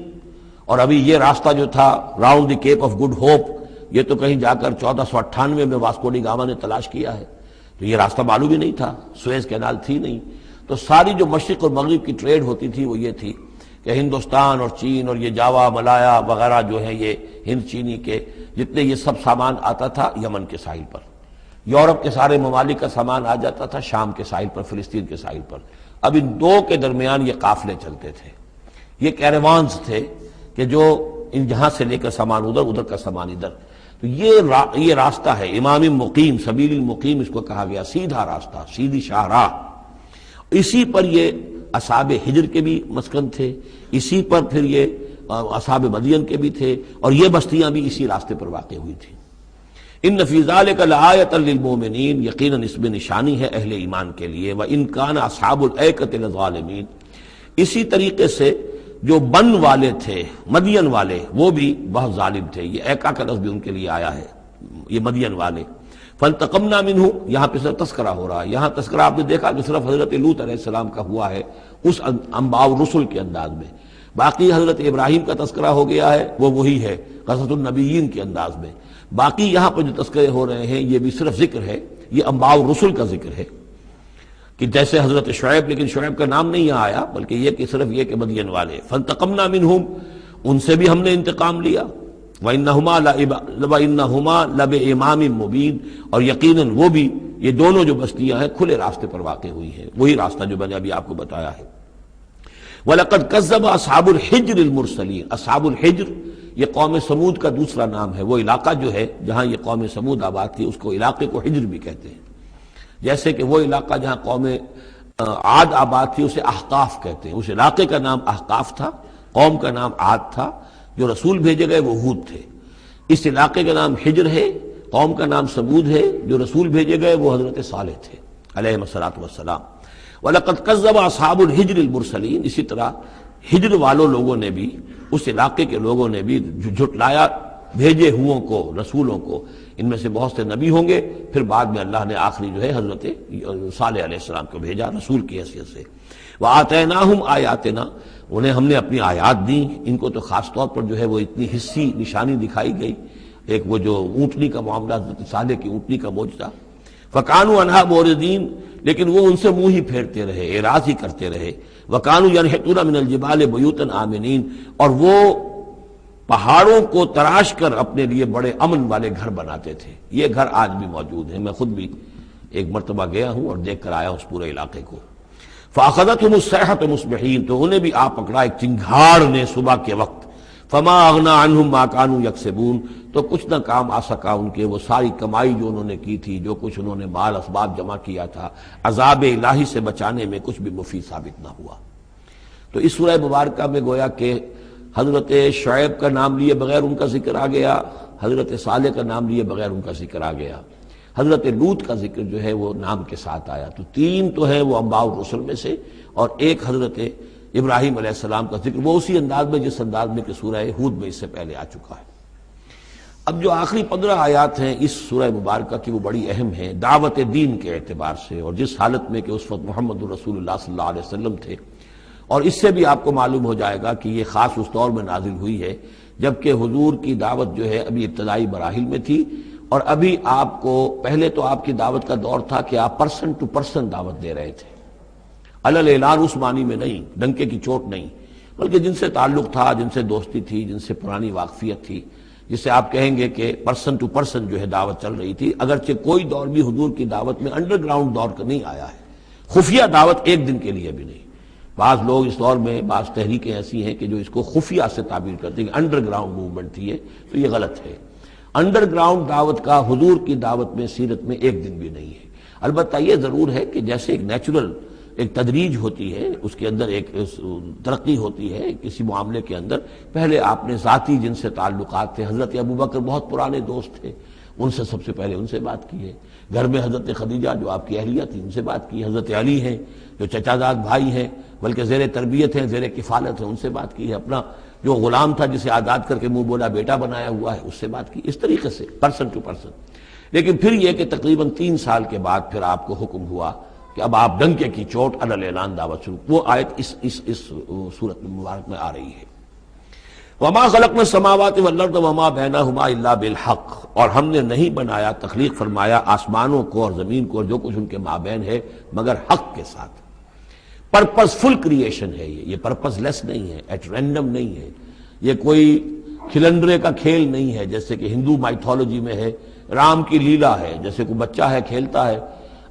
اور ابھی یہ راستہ جو تھا round the Cape of Good Hope, یہ تو کہیں جا کر 1498 میں واسکو ڈی گاما نے تلاش کیا ہے، تو یہ راستہ معلوم ہی نہیں تھا، سویز کینال تھی نہیں، تو ساری جو مشرق اور مغرب کی ٹریڈ ہوتی تھی وہ یہ تھی کہ ہندوستان اور چین اور یہ جاوا ملایا وغیرہ جو ہیں یہ ہند چینی کے جتنے یہ سب سامان آتا تھا یمن کے ساحل پر، یورپ کے سارے ممالک کا سامان آ جاتا تھا شام کے ساحل پر، فلسطین کے ساحل پر، اب ان دو کے درمیان یہ قافلے چلتے تھے، یہ کیروانز تھے کہ جو یہاں سے لے کر سامان ادھر، ادھر کا سامان ادھر، تو یہ راستہ ہے امام مقیم، سبیل المقیم اس کو کہا گیا، سیدھا راستہ، سیدھی شاہراہ، اسی پر یہ اصحاب ہجر کے بھی مسکن تھے، اسی پر پھر یہ اصحاب مدین کے بھی تھے، اور یہ بستیاں بھی اسی راستے پر واقع ہوئی تھیں۔ ان فی ذلک لآیۃ للمؤمنین، یقیناً اس میں نشانی ہے اہل ایمان کے لیے، وان کان اصحاب الایکۃ لظالمین، اسی طریقے سے جو بن والے تھے مدین والے وہ بھی بہت ظالم تھے، یہ ایکا کا لفظ بھی ان کے لیے آیا ہے، یہ مدین والے۔ فانتقمنا منہ، یہاں پہ صرف تذکرہ ہو رہا ہے، یہاں تذکرہ آپ نے دیکھا کہ صرف حضرت لوط علیہ السلام کا ہوا ہے اس انباء الرسل کے انداز میں، باقی حضرت ابراہیم کا تذکرہ ہو گیا ہے وہ وہی ہے قصص النبیین کے انداز میں، باقی یہاں پر جو تذکرے ہو رہے ہیں یہ بھی صرف ذکر ہے، یہ انباء الرسل کا ذکر ہے، کہ جیسے حضرت شعیب، لیکن شعیب کا نام نہیں یہاں آیا بلکہ یہ کہ صرف یہ کہ مدین والے، فانتقمنا منہم، ان سے بھی ہم نے انتقام لیا، وَإِنَّهُمَا لَبِإِمَامٍ مُّبِينٍ، اور یقیناً وہ بھی، یہ دونوں جو بستیاں ہیں کھلے راستے پر واقع ہوئی ہیں، وہی راستہ جو میں نے ابھی آپ کو بتایا ہے۔ وَلَقَدْ كَذَّبَ أَصْحَابُ الْحِجْرِ الْمُرْسَلِينَ، اصحاب الحجر یہ قوم سمود کا دوسرا نام ہے، وہ علاقہ جو ہے جہاں یہ قوم سمود آباد تھی اس کو علاقے کو حجر بھی کہتے ہیں، جیسے کہ وہ علاقہ جہاں قوم عاد آباد تھی اسے احقاف کہتے ہیں، اس علاقے کا نام احقاف تھا، قوم کا نام عاد تھا، جو رسول بھیجے گئے وہ ہود تھے۔ اس علاقے کا نام حجر ہے، قوم کا نام سمود ہے، جو رسول بھیجے گئے وہ حضرت صالح تھے علیہ الصلوۃ والسلام۔ وَلَقَدْ كَذَّبَ أَصْحَابُ الْحِجْرِ الْمُرْسَلِينَ، اسی طرح حجر والوں لوگوں نے بھی، اس علاقے کے لوگوں نے بھی جھٹلایا بھیجے ہوں کو، رسولوں کو، ان میں سے بہت سے نبی ہوں گے، پھر بعد میں اللہ نے آخری جو ہے حضرت صالح علیہ السلام کو بھیجا رسول کی حیثیت سے۔ وَآتَيْنَاهُمْ آیَاتِنَا، انہیں ہم نے اپنی آیات دیں، ان کو تو خاص طور پر جو ہے وہ اتنی حصی نشانی دکھائی گئی، ایک وہ جو اونٹنی کا معاملہ حضرت صالح کی اونٹنی کا معجزہ، فَكَانُوا عَنْهَا مُعْرِضِينَ، لیکن وہ ان سے منہ ہی پھیرتے رہے، اعراض ہی کرتے رہے۔ وَكَانُوا يَنْحِتُونَ مِنَ الْجِبَالِ بُيُوتًا آمِنِينَ، اور وہ پہاڑوں کو تراش کر اپنے لیے بڑے امن والے گھر بناتے تھے، یہ گھر آج بھی موجود ہیں، میں خود بھی ایک مرتبہ گیا ہوں اور دیکھ کر آیا ہوں اس پورے علاقے کو۔ فَأَخَذَتْهُمُ الصَّيْحَةُ مُصْبِحِينَ، تو انہیں بھی آ پکڑا ایک چنگھاڑ نے صبح کے وقت، فَمَا أَغْنَىٰ عَنْهُمْ مَا كَانُوا يَكْسِبُونَ، تو کچھ نہ کام آ سکا ان کے وہ ساری کمائی جو انہوں نے کی تھی، جو کچھ انہوں نے مال اسباب جمع کیا تھا، عذاب الہی سے بچانے میں کچھ بھی مفید ثابت نہ ہوا۔ تو اس سورہ مبارکہ میں گویا کہ حضرت شعیب کا نام لیے بغیر ان کا ذکر آ گیا، حضرت صالح کا نام لیے بغیر ان کا ذکر آ گیا، حضرت لوط کا ذکر جو ہے وہ نام کے ساتھ آیا، تو تین تو ہیں وہ انباء الرسل میں سے، اور ایک حضرت ابراہیم علیہ السلام کا ذکر وہ اسی انداز میں جس انداز میں کہ سورہ ہود میں اس سے پہلے آ چکا ہے۔ اب جو آخری 15 آیات ہیں اس سورہ مبارکہ کی وہ بڑی اہم ہیں دعوت دین کے اعتبار سے، اور جس حالت میں کہ اس وقت محمد رسول اللہ صلی اللہ علیہ وسلم تھے، اور اس سے بھی آپ کو معلوم ہو جائے گا کہ یہ خاص اس دور میں نازل ہوئی ہے جبکہ حضور کی دعوت جو ہے ابھی ابتدائی مراحل میں تھی، اور ابھی آپ کو پہلے تو آپ کی دعوت کا دور تھا کہ آپ پرسن ٹو پرسن دعوت دے رہے تھے، علل اعلان اس معنی میں نہیں، ڈنکے کی چوٹ نہیں، بلکہ جن سے تعلق تھا، جن سے دوستی تھی، جن سے پرانی واقفیت تھی، جسے آپ کہیں گے کہ پرسن ٹو پرسن جو ہے دعوت چل رہی تھی، اگرچہ کوئی دور بھی حضور کی دعوت میں انڈر گراؤنڈ دور کا نہیں آیا ہے، خفیہ دعوت ایک دن کے لیے بھی نہیں۔ بعض لوگ اس دور میں بعض تحریکیں ایسی ہیں کہ جو اس کو خفیہ سے تعبیر کرتے ہیں کہ انڈر گراؤنڈ موومنٹ تھی، تو یہ غلط ہے۔ انڈر گراؤنڈ دعوت کا حضور کی دعوت میں سیرت میں ایک دن بھی نہیں ہے۔ البتہ یہ ضرور ہے کہ جیسے ایک نیچرل ایک تدریج ہوتی ہے، اس کے اندر ایک ترقی ہوتی ہے کسی معاملے کے اندر، پہلے آپ نے ذاتی جن سے تعلقات تھے، حضرت ابوبکر بہت پرانے دوست تھے، ان سے سب سے پہلے ان سے بات کی ہے، گھر میں حضرت خدیجہ جو آپ کی اہلیہ تھی ان سے بات کی، حضرت علی ہیں جو چچا زاد بھائی ہیں بلکہ زیر تربیت ہیں، زیر کفالت ہیں، ان سے بات کی ہے، اپنا جو غلام تھا جسے آزاد کر کے منہ بولا بیٹا بنایا ہوا ہے اس سے بات کی، اس طریقے سے پرسن ٹو پرسن۔ لیکن پھر یہ کہ تقریباً 3 سال کے بعد پھر آپ کو حکم ہوا کہ اب آپ ڈنکے کی چوٹ علل اعلان دعوت شروع، وہ آیت اس صورت مبارک میں آ رہی ہے۔ وما خلقنا السماوات والارض وما بینہما الا بالحق، اور ہم نے نہیں بنایا، تخلیق فرمایا آسمانوں کو اور زمین کو اور جو کچھ ان کے مابین ہے مگر حق کے ساتھ۔ پرپز فل کریشن ہے یہ پرپز لیس نہیں ہے، ایٹ رینڈم نہیں ہے، یہ کوئی کھلندرے کا کھیل نہیں ہے جیسے کہ ہندو مائتھولوجی میں ہے، رام کی لیلا ہے، جیسے کوئی بچہ ہے کھیلتا ہے،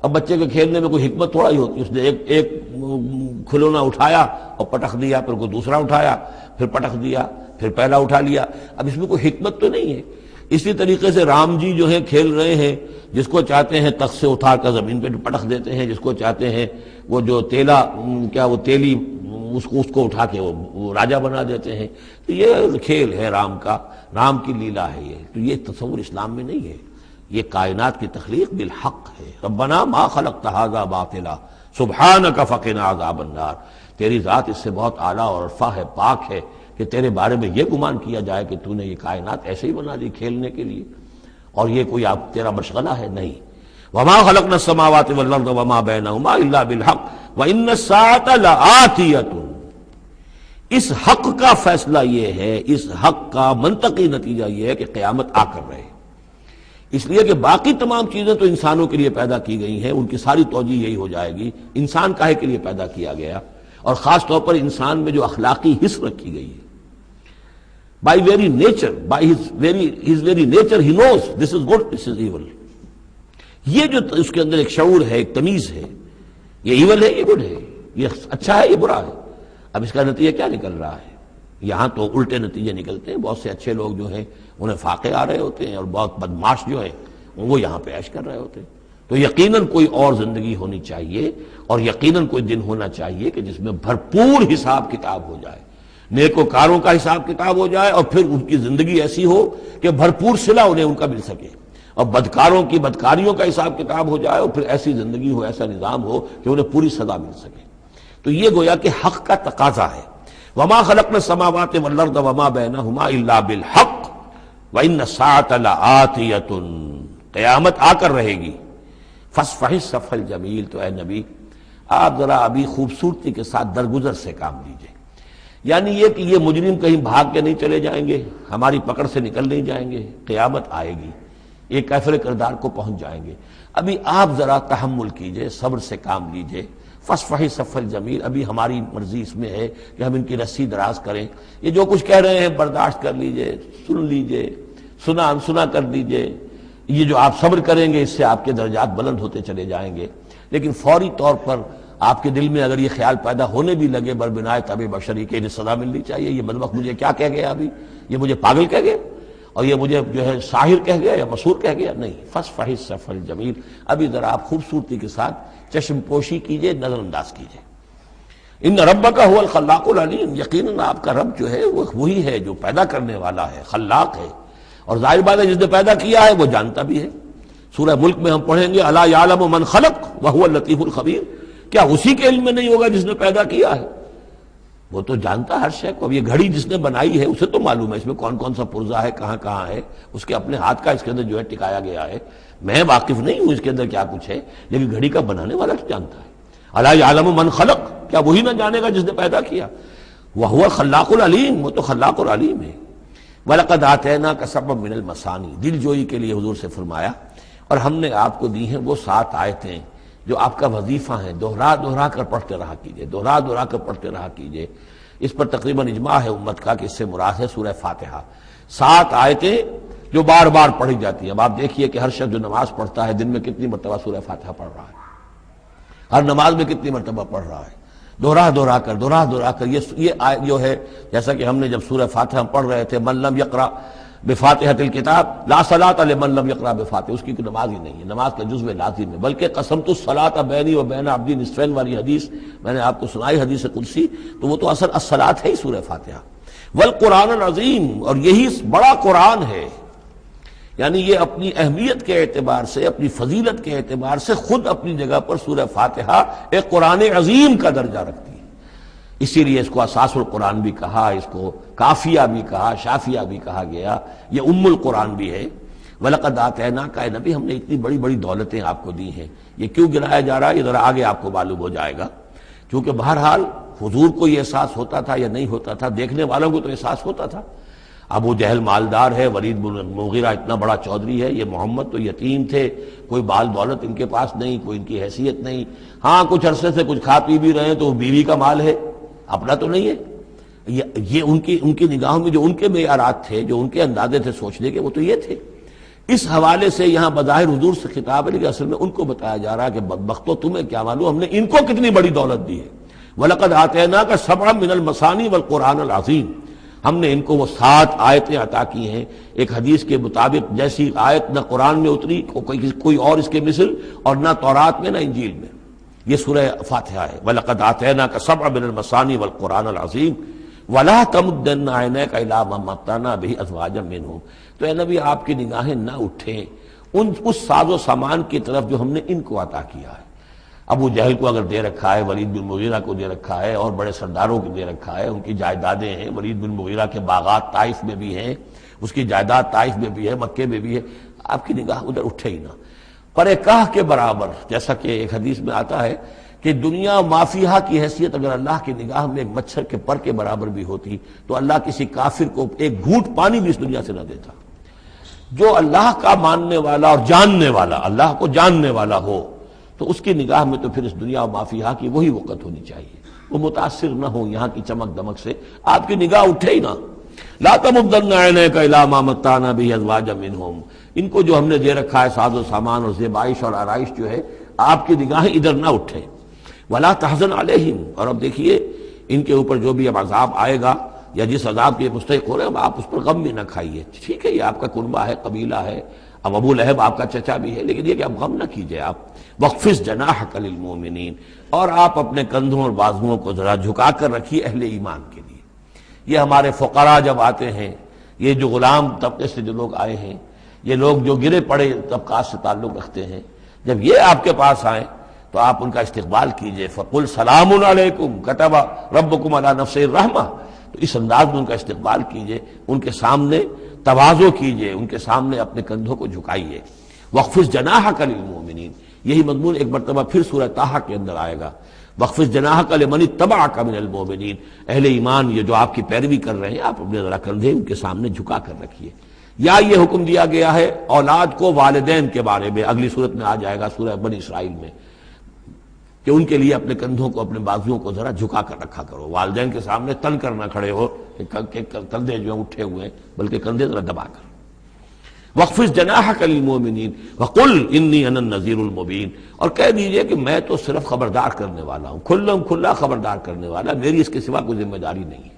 اب بچے کے کھیلنے میں کوئی حکمت تھوڑا ہی ہوتی ہے، اس نے ایک کھلونا اٹھایا اور پٹخ دیا، پھر کوئی دوسرا اٹھایا پھر پٹخ دیا، پھر پہلا اٹھا لیا، اب اس میں کوئی حکمت تو نہیں ہے۔ اسی طریقے سے رام جی جو ہیں کھیل رہے ہیں، جس کو چاہتے ہیں تخت سے اٹھا کر زمین پہ پٹخ دیتے ہیں، جس کو چاہتے ہیں وہ جو تیلی اس کو اٹھا کے وہ راجہ بنا دیتے ہیں. تو یہ کھیل ہے رام کا، رام کی لیلا ہے یہ. تو یہ تصور اسلام میں نہیں ہے. یہ کائنات کی تخلیق بالحق ہے. ربنا ما خلقت ھذا باطلا سبحانک فقنا عذاب النار. تیری ذات اس سے بہت اعلیٰ اور عرفہ ہے، پاک ہے کہ تیرے بارے میں یہ گمان کیا جائے کہ تو نے یہ کائنات ایسے ہی بنا دی کھیلنے کے لیے، اور یہ کوئی آپ تیرا مشغلہ ہے. نہیں. وما خلقنا السماوات والارض وما بینہما الا بالحق وان الساعۃ لآتیۃ. اس حق کا فیصلہ یہ ہے، اس حق کا منطقی نتیجہ یہ ہے کہ قیامت آ کر رہے. اس لیے کہ باقی تمام چیزیں تو انسانوں کے لیے پیدا کی گئی ہیں، ان کی ساری توجہ یہی ہو جائے گی انسان کاہے کے لیے پیدا کیا گیا، اور خاص طور پر انسان میں جو اخلاقی حس رکھی گئی ہے. By very nature, by his very nature he knows this is good, this is evil. یہ جو اس کے اندر ایک شعور ہے، ایک تمیز ہے، یہ ایول ہے، یہ گڈ ہے، یہ اچھا ہے، یہ برا ہے. اب اس کا نتیجہ کیا نکل رہا ہے؟ یہاں تو الٹے نتیجے نکلتے ہیں. بہت سے اچھے لوگ جو ہیں انہیں فاقے آ رہے ہوتے ہیں، اور بہت بدماش جو ہیں وہ یہاں پہ عیش کر رہے ہوتے ہیں. تو یقیناً کوئی اور زندگی ہونی چاہیے، اور یقیناً کوئی دن ہونا چاہیے کہ جس میں بھرپور حساب کتاب ہو جائے، نیکوکاروں کا حساب کتاب ہو جائے، اور پھر ان کی زندگی ایسی ہو کہ بھرپور صلہ انہیں ان کا مل سکے، اور بدکاروں کی بدکاریوں کا حساب کتاب ہو جائے، اور پھر ایسی زندگی ہو، ایسا نظام ہو کہ انہیں پوری سزا مل سکے. تو یہ گویا کہ حق کا تقاضا ہے. وما خلقنا السماوات والارض وما بینہما الا بالحق وان الساعۃ لآتیۃ. قیامت آ کر رہے گی. فاصفح الصفح الجمیل. تو اے نبی آپ ذرا ابھی خوبصورتی کے ساتھ درگزر سے کام لیجئے. یعنی یہ کہ یہ مجرم کہیں بھاگ کے نہیں چلے جائیں گے، ہماری پکڑ سے نکل نہیں جائیں گے. قیامت آئے گی، یہ کیفر کردار کو پہنچ جائیں گے. ابھی آپ ذرا تحمل کیجئے، صبر سے کام لیجئے. فاصفح الصفح الجمیل. ابھی ہماری مرضی اس میں ہے کہ ہم ان کی رسی دراز کریں. یہ جو کچھ کہہ رہے ہیں برداشت کر لیجئے، سن لیجئے، سنا انسنا کر دیجئے. یہ جو آپ صبر کریں گے اس سے آپ کے درجات بلند ہوتے چلے جائیں گے. لیکن فوری طور پر آپ کے دل میں اگر یہ خیال پیدا ہونے بھی لگے بربنائے طبع بشری کے انہیں سزا ملنی چاہیے، یہ بدبخت مجھے کیا کہہ گیا، ابھی یہ مجھے پاگل کہہ گیا، اور یہ مجھے جو ہے ساحر کہہ گیا یا مسحور کہہ گیا. نہیں. فاصفح الصفح الجمیل. ابھی ذرا آپ خوبصورتی کے ساتھ چشم پوشی کیجئے، نظر انداز کیجئے. ان ربک هو الخلاق العلیم. یقیناً آپ کا رب جو ہے وہ وہی ہے جو پیدا کرنے والا ہے، خلاق ہے، اور ظاہر بات ہے جس نے پیدا کیا ہے وہ جانتا بھی ہے. سورہ ملک میں ہم پڑھیں گے الا یعلم من خلق وهو اللطیف الخبیر. کیا اسی کے علم میں نہیں ہوگا جس نے پیدا کیا ہے؟ وہ تو جانتا ہے ہر شے کو. اب یہ گھڑی جس نے بنائی ہے اسے تو معلوم ہے اس میں کون کون سا پرزہ ہے، کہاں کہاں ہے، اس کے اپنے ہاتھ کا اس کے اندر جو ہے ٹکایا گیا ہے. میں واقف نہیں ہوں اس کے اندر کیا کچھ ہے، لیکن گھڑی کا بنانے والا تو جانتا ہے. الا یعلم من خلق. کیا وہی نہ جانے گا جس نے پیدا کیا؟ وهو الخلاق العلیم. وہ تو خلاق اور علیم ہے. وَلَقَدْ آتَيْنَاكَ سَبْعًا مِنَ الْمَثَانِي. دل جوئی کے لیے حضور سے فرمایا، اور ہم نے آپ کو دی ہیں وہ 7 آیتیں جو آپ کا وظیفہ ہیں. دوہرا دوہرا کر پڑھتے رہا کیجئے، دوہرا دوہرا کر پڑھتے رہا کیجئے. اس پر تقریباً اجماع ہے امت کا کہ اس سے مراد ہے سورہ فاتحہ. 7 آیتیں جو بار بار پڑھی جاتی ہیں. اب آپ دیکھیے کہ ہر شخص جو نماز پڑھتا ہے دن میں کتنی مرتبہ سورہ فاتحہ پڑھ رہا ہے، ہر نماز میں کتنی مرتبہ پڑھ رہا ہے. دوہرا دوہرا کر یہ آیت جو ہے، جیسا کہ ہم نے جب سورہ فاتحہ پڑھ رہے تھے، من لم یقرأ بفاتحۃ الکتاب لا صلاۃ لمن لم یقرأ بفاتحہ، اس کی کوئی نماز ہی نہیں ہے. نماز کا جزو لازم ہے. بلکہ قسمت الصلاۃ بینی و بین عبدی نصفین والی حدیث میں نے آپ کو سنائی، حدیث قدسی، تو وہ تو اصل الصلاۃ ہے ہی سورہ فاتحہ. والقرآن العظیم. اور یہی بڑا قرآن ہے. یعنی یہ اپنی اہمیت کے اعتبار سے، اپنی فضیلت کے اعتبار سے خود اپنی جگہ پر سورہ فاتحہ ایک قرآن عظیم کا درجہ رکھتی ہے. اسی لیے اس کو اساس القرآن بھی کہا، اس کو کافیہ بھی کہا، شافیہ بھی کہا گیا. یہ ام القرآن بھی ہے. وَلَقَدْ آتَيْنَاكَ. اے نبی ہم نے اتنی بڑی بڑی دولتیں آپ کو دی ہیں. یہ کیوں گنایا جا رہا ہے یہ ذرا آگے آپ کو معلوم ہو جائے گا. کیونکہ بہرحال حضور کو یہ احساس ہوتا تھا یا نہیں ہوتا تھا، دیکھنے والوں کو تو احساس ہوتا تھا. ابو جہل مالدار ہے، ولید بن مغیرہ اتنا بڑا چودھری ہے، یہ محمد تو یتیم تھے، کوئی بال دولت ان کے پاس نہیں، کوئی ان کی حیثیت نہیں. ہاں کچھ عرصے سے کچھ کھا پی بھی رہے ہیں تو وہ بیوی کا مال ہے، اپنا تو نہیں ہے. یہ ان کی نگاہوں میں جو ان کے معیارات تھے، جو ان کے اندازے تھے سوچنے کے، وہ تو یہ تھے. اس حوالے سے یہاں بظاہر حضور سے خطاب ہے، لیکن اصل میں ان کو بتایا جا رہا ہے کہ بدبختو تمہیں کیا معلوم ہم نے ان کو کتنی بڑی دولت دی ہے. وَلَقَدْ آتَيْنَاكَ سَبْعًا مِنَ الْمَثَانِي وَالْقُرْآنَ الْعَظِيمِ. ہم نے ان کو وہ 7 آیتیں عطا کی ہیں. ایک حدیث کے مطابق جیسی آیت نہ قرآن میں اتری کوئی اور اس کے مثل، اور نہ تورات میں نہ انجیل میں. یہ سورہ فاتحہ ہے۔ وَلَقَدْ آتَيْنَاكَ سَبْعًا مِنَ الْمَثَانِي وَالْقُرْآنَ الْعَظِيمَ وَلَا تَمُدَّنَّ عَيْنَيْكَ إِلَىٰ مَا مَتَّعْنَا بِهِ أَزْوَاجًا مِّنْهُمْ۔ تو اے نبی آپ کی نگاہیں نہ اٹھیں اس ساز و سامان کی طرف جو ہم نے ان کو عطا کیا ہے۔ ابو جہل کو اگر دے رکھا ہے، ولید بن مغیرہ کو دے رکھا ہے، اور بڑے سرداروں کو دے رکھا ہے، ان کی جائیدادیں ہیں، ولید بن مغیرہ کے باغات طائف میں بھی ہیں، اس کی جائیداد طائف میں بھی ہے، مکے میں بھی ہے، آپ کی نگاہ ادھر اٹھے ہی نہ۔ پر کاہ کے برابر، جیسا کہ ایک حدیث میں آتا ہے کہ دنیا مافیہا کی حیثیت اگر اللہ کی نگاہ میں ایک مچھر کے پر کے برابر بھی ہوتی تو اللہ کسی کافر کو ایک گھونٹ پانی بھی اس دنیا سے نہ دیتا۔ جو اللہ کا ماننے والا اور جاننے والا، اللہ کو جاننے والا ہو تو اس کی نگاہ میں تو پھر اس دنیا و مافیہا کی وہی وقت ہونی چاہیے، وہ متاثر نہ ہو یہاں کی چمک دمک سے، آپ کی نگاہ اٹھے ہی نہ۔ لا تمدن عینیک الی ما متعنا بہ ازواجا منہم، ان کو جو ہم نے دے رکھا ہے ساز و سامان اور زیبائش اور آرائش جو ہے، آپ کی نگاہیں ادھر نہ اٹھیں۔ ولا تحزن علیہم، اور اب دیکھیے ان کے اوپر جو بھی اب عذاب آئے گا یا جس عذاب کے مستحق ہو رہے ہیں آپ اس پر غم بھی نہ کھائیے۔ ٹھیک ہے یہ آپ کا کنبہ ہے، قبیلہ ہے، اب ابو لہب آپ کا چچا بھی ہے، لیکن یہ کہ اب غم نہ کیجئے آپ۔ وَاخْفِضْ جَنَاحَكَ لِلْمُؤْمِنِينَ، اور آپ اپنے کندھوں اور بازوؤں کو ذرا جھکا کر رکھیے اہل ایمان کے لیے۔ یہ ہمارے فقراء جب آتے ہیں، یہ جو غلام طبقے سے جو لوگ آئے ہیں، یہ لوگ جو گرے پڑے طبقات سے تعلق رکھتے ہیں، جب یہ آپ کے پاس آئیں تو آپ ان کا استقبال کیجئے۔ فَقُلْ سَلَامٌ عَلَيْكُمْ كَتَبَ رَبُّكُمْ عَلَىٰ نَفْسِهِ الرَّحْمَةَ، تو اس انداز میں ان کا استقبال کیجئے، ان کے سامنے تواضع کیجئے، ان کے سامنے اپنے کندھوں کو جھکائیے۔ وَاخْفِضْ جَنَاحَكَ لِلْمُؤْمِنِينَ، یہی مضمون ایک مرتبہ پھر سورہ طٰہٰ کے اندر آئے گا۔ وَاخْفِضْ جَنَاحَكَ لِمَنِ اتَّبَعَكَ مِنَ الْمُؤْمِنِينَ، اہل ایمان یہ جو آپ کی پیروی کر رہے ہیں آپ اپنے ذرا کندھے ان کے سامنے جھکا کر رکھیے۔ یا یہ حکم دیا گیا ہے اولاد کو والدین کے بارے میں، اگلی صورت میں آ جائے گا سورہ بنی اسرائیل میں، کہ ان کے لیے اپنے کندھوں کو اپنے بازوؤں کو ذرا جھکا کر رکھا کرو، والدین کے سامنے تن کر نہ کھڑے ہو کہ کندھے جو ہیں اٹھے ہوئے ہیں، بلکہ کندھے ذرا دبا کر۔ وَاخْفِضْ جَنَاحَكَ لِلْمُؤْمِنِينَ وَقُلْ إِنِّي أَنَا النَّذِيرُ الْمُبِينُ، اور کہہ دیجئے کہ میں تو صرف خبردار کرنے والا ہوں، کھلا خبردار کرنے والا، میری اس کے سوا کوئی ذمہ داری نہیں ہے۔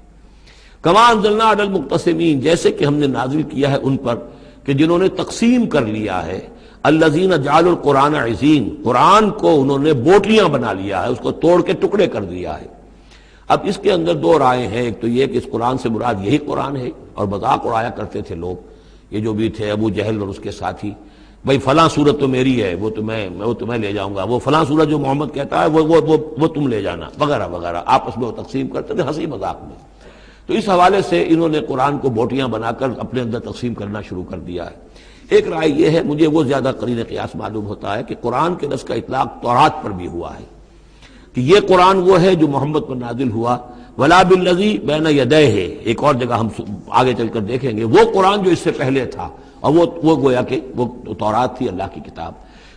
کما انزلنا علی المقتسمین، جیسے کہ ہم نے نازل کیا ہے ان پر کہ جنہوں نے تقسیم کر لیا ہے، الذین جعلوا القرآن عضین، قرآن کو انہوں نے بوٹیاں بنا لیا ہے، اس کو توڑ کے ٹکڑے کر دیا ہے۔ اب اس کے اندر دو رائے ہیں، ایک تو یہ کہ اس قرآن سے مراد یہی قرآن ہے، اور مذاق اڑایا کرتے تھے لوگ، یہ جو بھی تھے ابو جہل اور اس کے ساتھی، بھائی فلاں سورت تو میری ہے، وہ تمہیں لے جاؤں گا، وہ فلاں سورت جو محمد کہتا ہے وہ تم لے جانا، وغیرہ وغیرہ، آپس میں وہ تقسیم کرتے تھے ہنسی مذاق میں۔ تو اس حوالے سے انہوں نے قرآن کو بوٹیاں بنا کر اپنے اندر تقسیم کرنا شروع کر دیا ہے۔ ایک رائے یہ ہے، مجھے وہ زیادہ قرین قیاس معلوم ہوتا ہے کہ قرآن کے لفظ کا اطلاق تورات پر بھی ہوا ہے، کہ یہ قرآن وہ ہے جو محمد پر نازل ہوا، ولا بالذی بین یدیہ، ایک اور جگہ ہم آگے چل کر دیکھیں گے وہ قرآن جو اس سے پہلے تھا، اور وہ گویا کہ وہ تورات تھی اللہ کی کتاب۔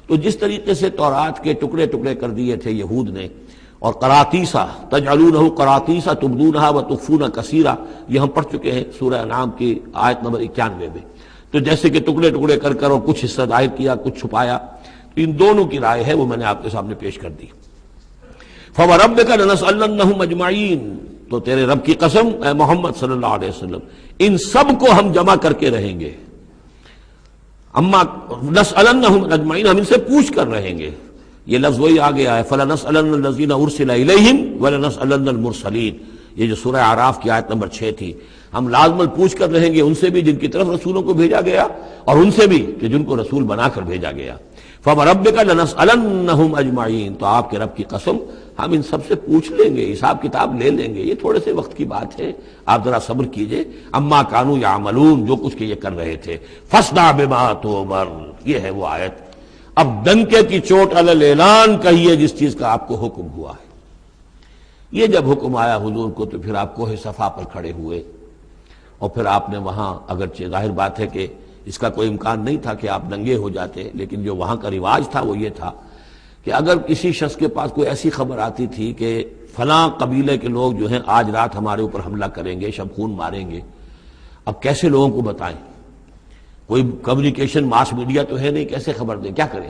تو جس طریقے سے تورات کے ٹکڑے ٹکڑے کر دیے تھے یہود نے، اور قراطیسا تجعلونہ قراطیسا تبدونہا وتخفون کثیرا، یہ ہم پڑھ چکے ہیں سورہ انعام کی آیت نمبر 91 میں۔ تو جیسے کہ ٹکڑے ٹکڑے کر کر اور کچھ حصہ ظاہر کیا کچھ چھپایا، ان دونوں کی رائے ہے وہ میں نے آپ کے سامنے پیش کر دی۔ فَوَرَبِّكَ لَنَسْأَلَنَّهُمْ أَجْمَعِينَ، تو تیرے رب کی قسم اے محمد صلی اللہ علیہ وسلم، ان سب کو ہم جمع کر کے رہیں گے۔ اما نسألنہم اجمعین، ہم ان سے پوچھ کر رہیں گے، یہ لفظ وہی آ گیا ہے فَلَنَسْأَلَنَّ الَّذِينَ أُرْسِلَ إِلَيْهِمْ وَلَنَسْأَلَنَّ الْمُرْسَلِينَ، یہ جو سورہ اعراف کی آیت نمبر 6 تھی، ہم لازماً پوچھ کر رہیں گے ان سے بھی جن کی طرف رسولوں کو بھیجا گیا، اور ان سے بھی کہ جن کو رسول بنا کر بھیجا گیا۔ فَوَرَبِّكَ لَنَسْأَلَنَّهُمْ أَجْمَعِينَ، تو آپ کے رب کی قسم ہم ان سب سے پوچھ لیں گے، حساب کتاب لے لیں گے، یہ تھوڑے سے وقت کی بات ہے، آپ ذرا صبر کیجئے۔ اما کانوا یعملون، جو کچھ کہ یہ کر رہے تھے، فاصدع بما تؤمر، یہ ہے وہ آیت۔ اب ڈنکے کی چوٹ علی الاعلان کہیے جس چیز کا آپ کو حکم ہوا ہے۔ یہ جب حکم آیا حضور کو تو پھر آپ کوہ صفا پر کھڑے ہوئے، اور پھر آپ نے وہاں، اگرچہ ظاہر بات ہے کہ اس کا کوئی امکان نہیں تھا کہ آپ ننگے ہو جاتے، لیکن جو وہاں کا رواج تھا وہ یہ تھا کہ اگر کسی شخص کے پاس کوئی ایسی خبر آتی تھی کہ فلاں قبیلے کے لوگ جو ہیں آج رات ہمارے اوپر حملہ کریں گے، شب خون ماریں گے، اب کیسے لوگوں کو بتائیں؟ کوئی کمیونیکیشن ماس میڈیا تو ہے نہیں، کیسے خبر دیں، کیا کریں؟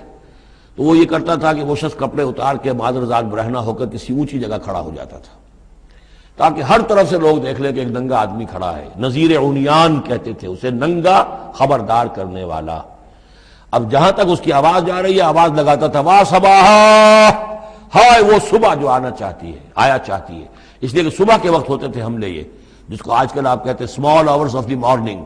تو وہ یہ کرتا تھا کہ وہ شخص کپڑے اتار کے مادرزاد برہنہ ہو کر کسی اونچی جگہ کھڑا ہو جاتا تھا، تاکہ ہر طرف سے لوگ دیکھ لیں کہ ایک ننگا آدمی کھڑا ہے۔ نذیر عمیان کہتے تھے اسے، ننگا خبردار کرنے والا۔ اب جہاں تک اس کی آواز جا رہی ہے آواز لگاتا تھا وا صباحا، ہائے وہ صبح جو آنا چاہتی ہے، آیا چاہتی ہے، اس لیے کہ صبح کے وقت ہوتے تھے حملے، یہ جس کو آج کل آپ کہتے ہیں small hours of the morning,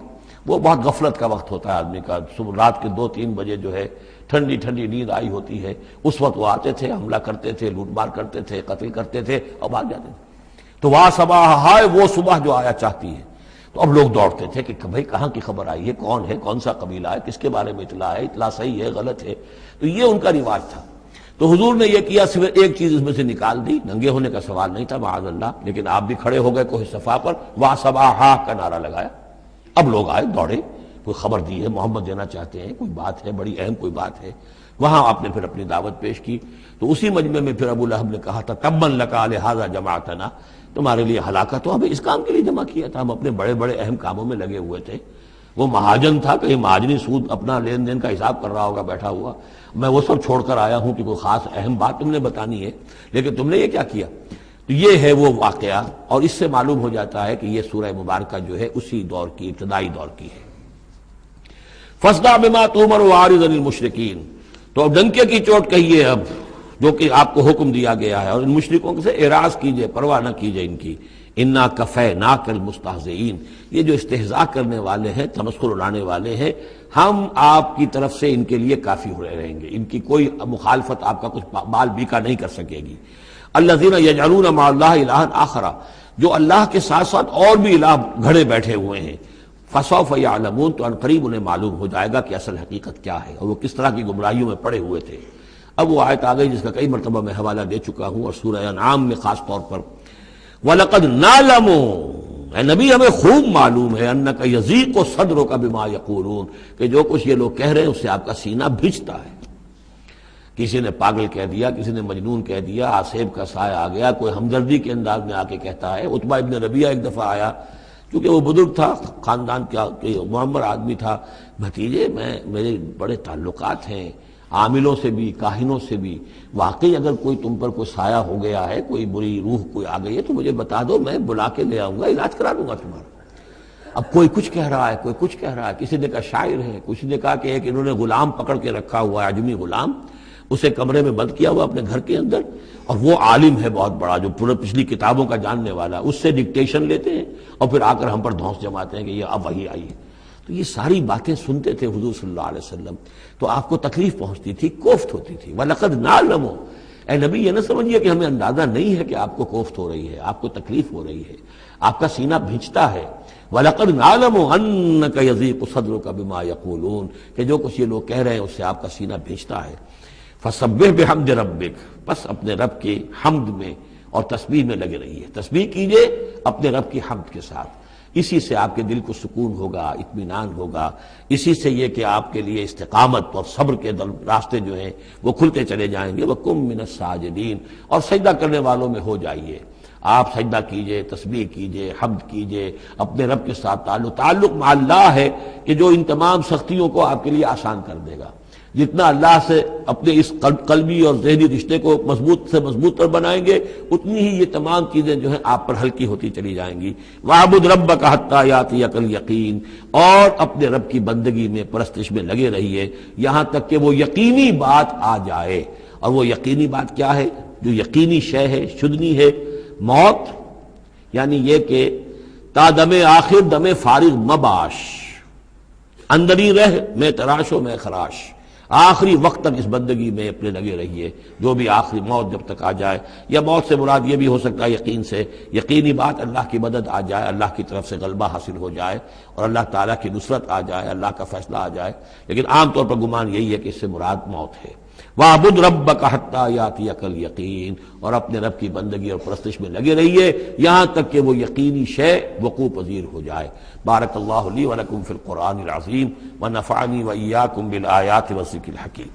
وہ بہت غفلت کا وقت ہوتا ہے آدمی کا، صبح رات کے 2-3 بجے جو ہے ٹھنڈی ٹھنڈی نیند آئی ہوتی ہے، اس وقت وہ آتے تھے، حملہ کرتے تھے، لوٹ مار کرتے تھے، قتل کرتے تھے اور بھاگ جاتے تھے۔ تو وا صباح، ہائے وہ صبح جو آیا چاہتی ہے۔ تو اب لوگ دوڑتے تھے کہ بھائی کہاں کی خبر آئی ہے، کون ہے، کون سا قبیلہ ہے، کس کے بارے میں اطلاع ہے، اطلاع صحیح ہے غلط ہے۔ تو یہ ان کا رواج تھا۔ تو حضور نے یہ کیا، صرف ایک چیز اس میں سے نکال دی، ننگے ہونے کا سوال نہیں تھا معاذ اللہ، لیکن آپ بھی کھڑے ہو گئے کوہ صفا پر، وا صباحا کا نعرہ لگایا۔ اب لوگ آئے، دوڑے، کوئی خبر دی ہے، محمد دینا چاہتے ہیں، کوئی بات ہے، بڑی اہم کوئی بات ہے۔ وہاں آپ نے پھر اپنی دعوت پیش کی۔ تو اسی مجمع میں پھر ابو لہب نے کہا تھا تبا لک لہذا جمعتنا، تمہارے لیے ہلاکت ہو، ہمیں اس کام کے لیے جمع کیا تھا، ہم اپنے بڑے بڑے اہم کاموں میں لگے ہوئے تھے۔ وہ مہاجن تھا، کہیں مہاجنی سود اپنا لین دین کا حساب کر رہا ہوگا بیٹھا ہوا، میں وہ سب چھوڑ کر آیا ہوں کہ کوئی خاص اہم بات تم نے بتانی ہے، لیکن تم نے یہ کیا کیا۔ تو یہ ہے وہ واقعہ، اور اس سے معلوم ہو جاتا ہے کہ یہ سورہ مبارکہ جو ہے اسی دور کی، ابتدائی دور کی ہے۔ فاصدع بما تؤمر واعرض عن المشرکین، تو اب ڈنکے کی چوٹ کہیے اب جو کہ آپ کو حکم دیا گیا ہے، اور ان مشرکوں سے اعراض کیجئے، پرواہ نہ کیجئے ان کی۔ انا کفیناک المستہزئین، یہ جو استہزاء کرنے والے ہیں، تمسخر اڑانے والے ہیں، ہم آپ کی طرف سے ان کے لیے کافی ہوئے رہیں گے، ان کی کوئی مخالفت آپ کا کچھ بال بیکا نہیں کر سکے گی۔ الذین یجعلون مع اللہ الہا آخر، جو اللہ کے ساتھ ساتھ اور بھی الہ گھڑے بیٹھے ہوئے ہیں۔ فسوف یعلمون، تو عنقریب انہیں معلوم ہو جائے گا کہ اصل حقیقت کیا ہے اور وہ کس طرح کی گمراہیوں میں پڑے ہوئے تھے۔ اب وہ آیت آ گئی جس کا کئی مرتبہ میں حوالہ دے چکا ہوں، اور سورہ انعام میں خاص طور پر وَلَقَدْ نَعْلَمُ، اے نبی ہمیں خوب معلوم ہے، اَنَّكَ يَضِيقُ صَدْرُكَ بِمَا يَقُولُونَ، کہ جو کچھ یہ لوگ کہہ رہے ہیں اس سے آپ کا سینہ بھجتا ہے۔ کسی نے پاگل کہہ دیا، کسی نے مجنون کہہ دیا، آصیب کا سایہ آ گیا، کوئی ہمدردی کے انداز میں آ کے کہتا ہے۔ عتبہ ابن ربیعہ ایک دفعہ آیا، کیونکہ وہ بزرگ تھا، خاندان کا معمر آدمی تھا، بھتیجے میرے بڑے تعلقات ہیں عاملوں سے بھی، کاہنوں سے بھی، واقعی اگر کوئی تم پر کوئی سایہ ہو گیا ہے، کوئی بری روح کوئی آ گئی ہے تو مجھے بتا دو، میں بلا کے لے آؤں گا، علاج کرا دوں گا تمہارا۔ اب کوئی کچھ کہہ رہا ہے، کوئی کچھ کہہ رہا ہے، کسی نے کہا شاعر ہے، کسی نے کہا کہ ایک انہوں نے غلام پکڑ کے رکھا ہوا ہے، عجمی غلام، اسے کمرے میں بند کیا ہوا اپنے گھر کے اندر، اور وہ عالم ہے بہت بڑا جو پورے پچھلی کتابوں کا جاننے والا، اس سے ڈکٹیشن لیتے ہیں اور پھر آ کر ہم پر دھونس جماتے ہیں کہ یہ اب وہی آئی ہے۔ تو یہ ساری باتیں سنتے تھے حضور صلی اللہ علیہ وسلم، تو آپ کو تکلیف پہنچتی تھی، کوفت ہوتی تھی۔ وَلَقَدْ نَعْلَمُ، اے نبی یہ نہ سمجھیے کہ ہمیں اندازہ نہیں ہے کہ آپ کو کوفت ہو رہی ہے، آپ کو تکلیف ہو رہی ہے، آپ کا سینہ بھیجتا ہے۔ وَلَقَدْ نَعْلَمُ أَنَّكَ يَضِيقُ صَدْرُكَ بِمَا يَقُولُونَ، کہ جو کچھ یہ لوگ کہہ رہے ہیں اس سے آپ کا سینہ بھیجتا ہے۔ فَسَبِّحْ بِحَمْدِ رَبِّكَ، بس اپنے رب کے حمد میں اور تسبیح میں لگے رہیے، تسبیح کیجئے اپنے رب کی حمد کے ساتھ، اسی سے آپ کے دل کو سکون ہوگا، اطمینان ہوگا، اسی سے یہ کہ آپ کے لیے استقامت اور صبر کے راستے جو ہیں وہ کھلتے چلے جائیں گے۔ وَقُم مِّنَ السَّاجِدِينَ، اور سجدہ کرنے والوں میں ہو جائیے، آپ سجدہ کیجئے، تسبیح کیجئے، حمد کیجئے، اپنے رب کے ساتھ تعلق مع اللہ ہے کہ جو ان تمام سختیوں کو آپ کے لیے آسان کر دے گا۔ جتنا اللہ سے اپنے اس قلبی اور ذہنی رشتے کو مضبوط سے مضبوط تر بنائیں گے، اتنی ہی یہ تمام چیزیں جو ہیں آپ پر ہلکی ہوتی چلی جائیں گی۔ وَاعْبُدْ رَبَّكَ حَتَّىٰ يَأْتِيَكَ الْيَقِينُ، اور اپنے رب کی بندگی میں، پرستش میں لگے رہیے یہاں تک کہ وہ یقینی بات آ جائے۔ اور وہ یقینی بات کیا ہے؟ جو یقینی شے ہے، شدنی ہے، موت، یعنی یہ کہ تا دم آخر دم فارغ مباش، اندری رہ میں تراش و میں خراش، آخری وقت تک اس بندگی میں اپنے لگے رہیے، جو بھی آخری موت جب تک آ جائے، یا موت سے مراد یہ بھی ہو سکتا ہے یقین سے، یقینی بات اللہ کی مدد آ جائے، اللہ کی طرف سے غلبہ حاصل ہو جائے اور اللہ تعالیٰ کی نصرت آ جائے، اللہ کا فیصلہ آ جائے، لیکن عام طور پر گمان یہی ہے کہ اس سے مراد موت ہے۔ وَاعْبُدْ رَبَّكَ حَتَّىٰ يَأْتِيَكَ الْيَقِينُ، اور اپنے رب کی بندگی اور پرستش میں لگے رہیے یہاں تک کہ وہ یقینی شے وقوع پذیر ہو جائے۔ بارک اللہ لی ولکم فی القرآن العظیم ونفعنی وإیاکم بالآیات والذکر الحکیم۔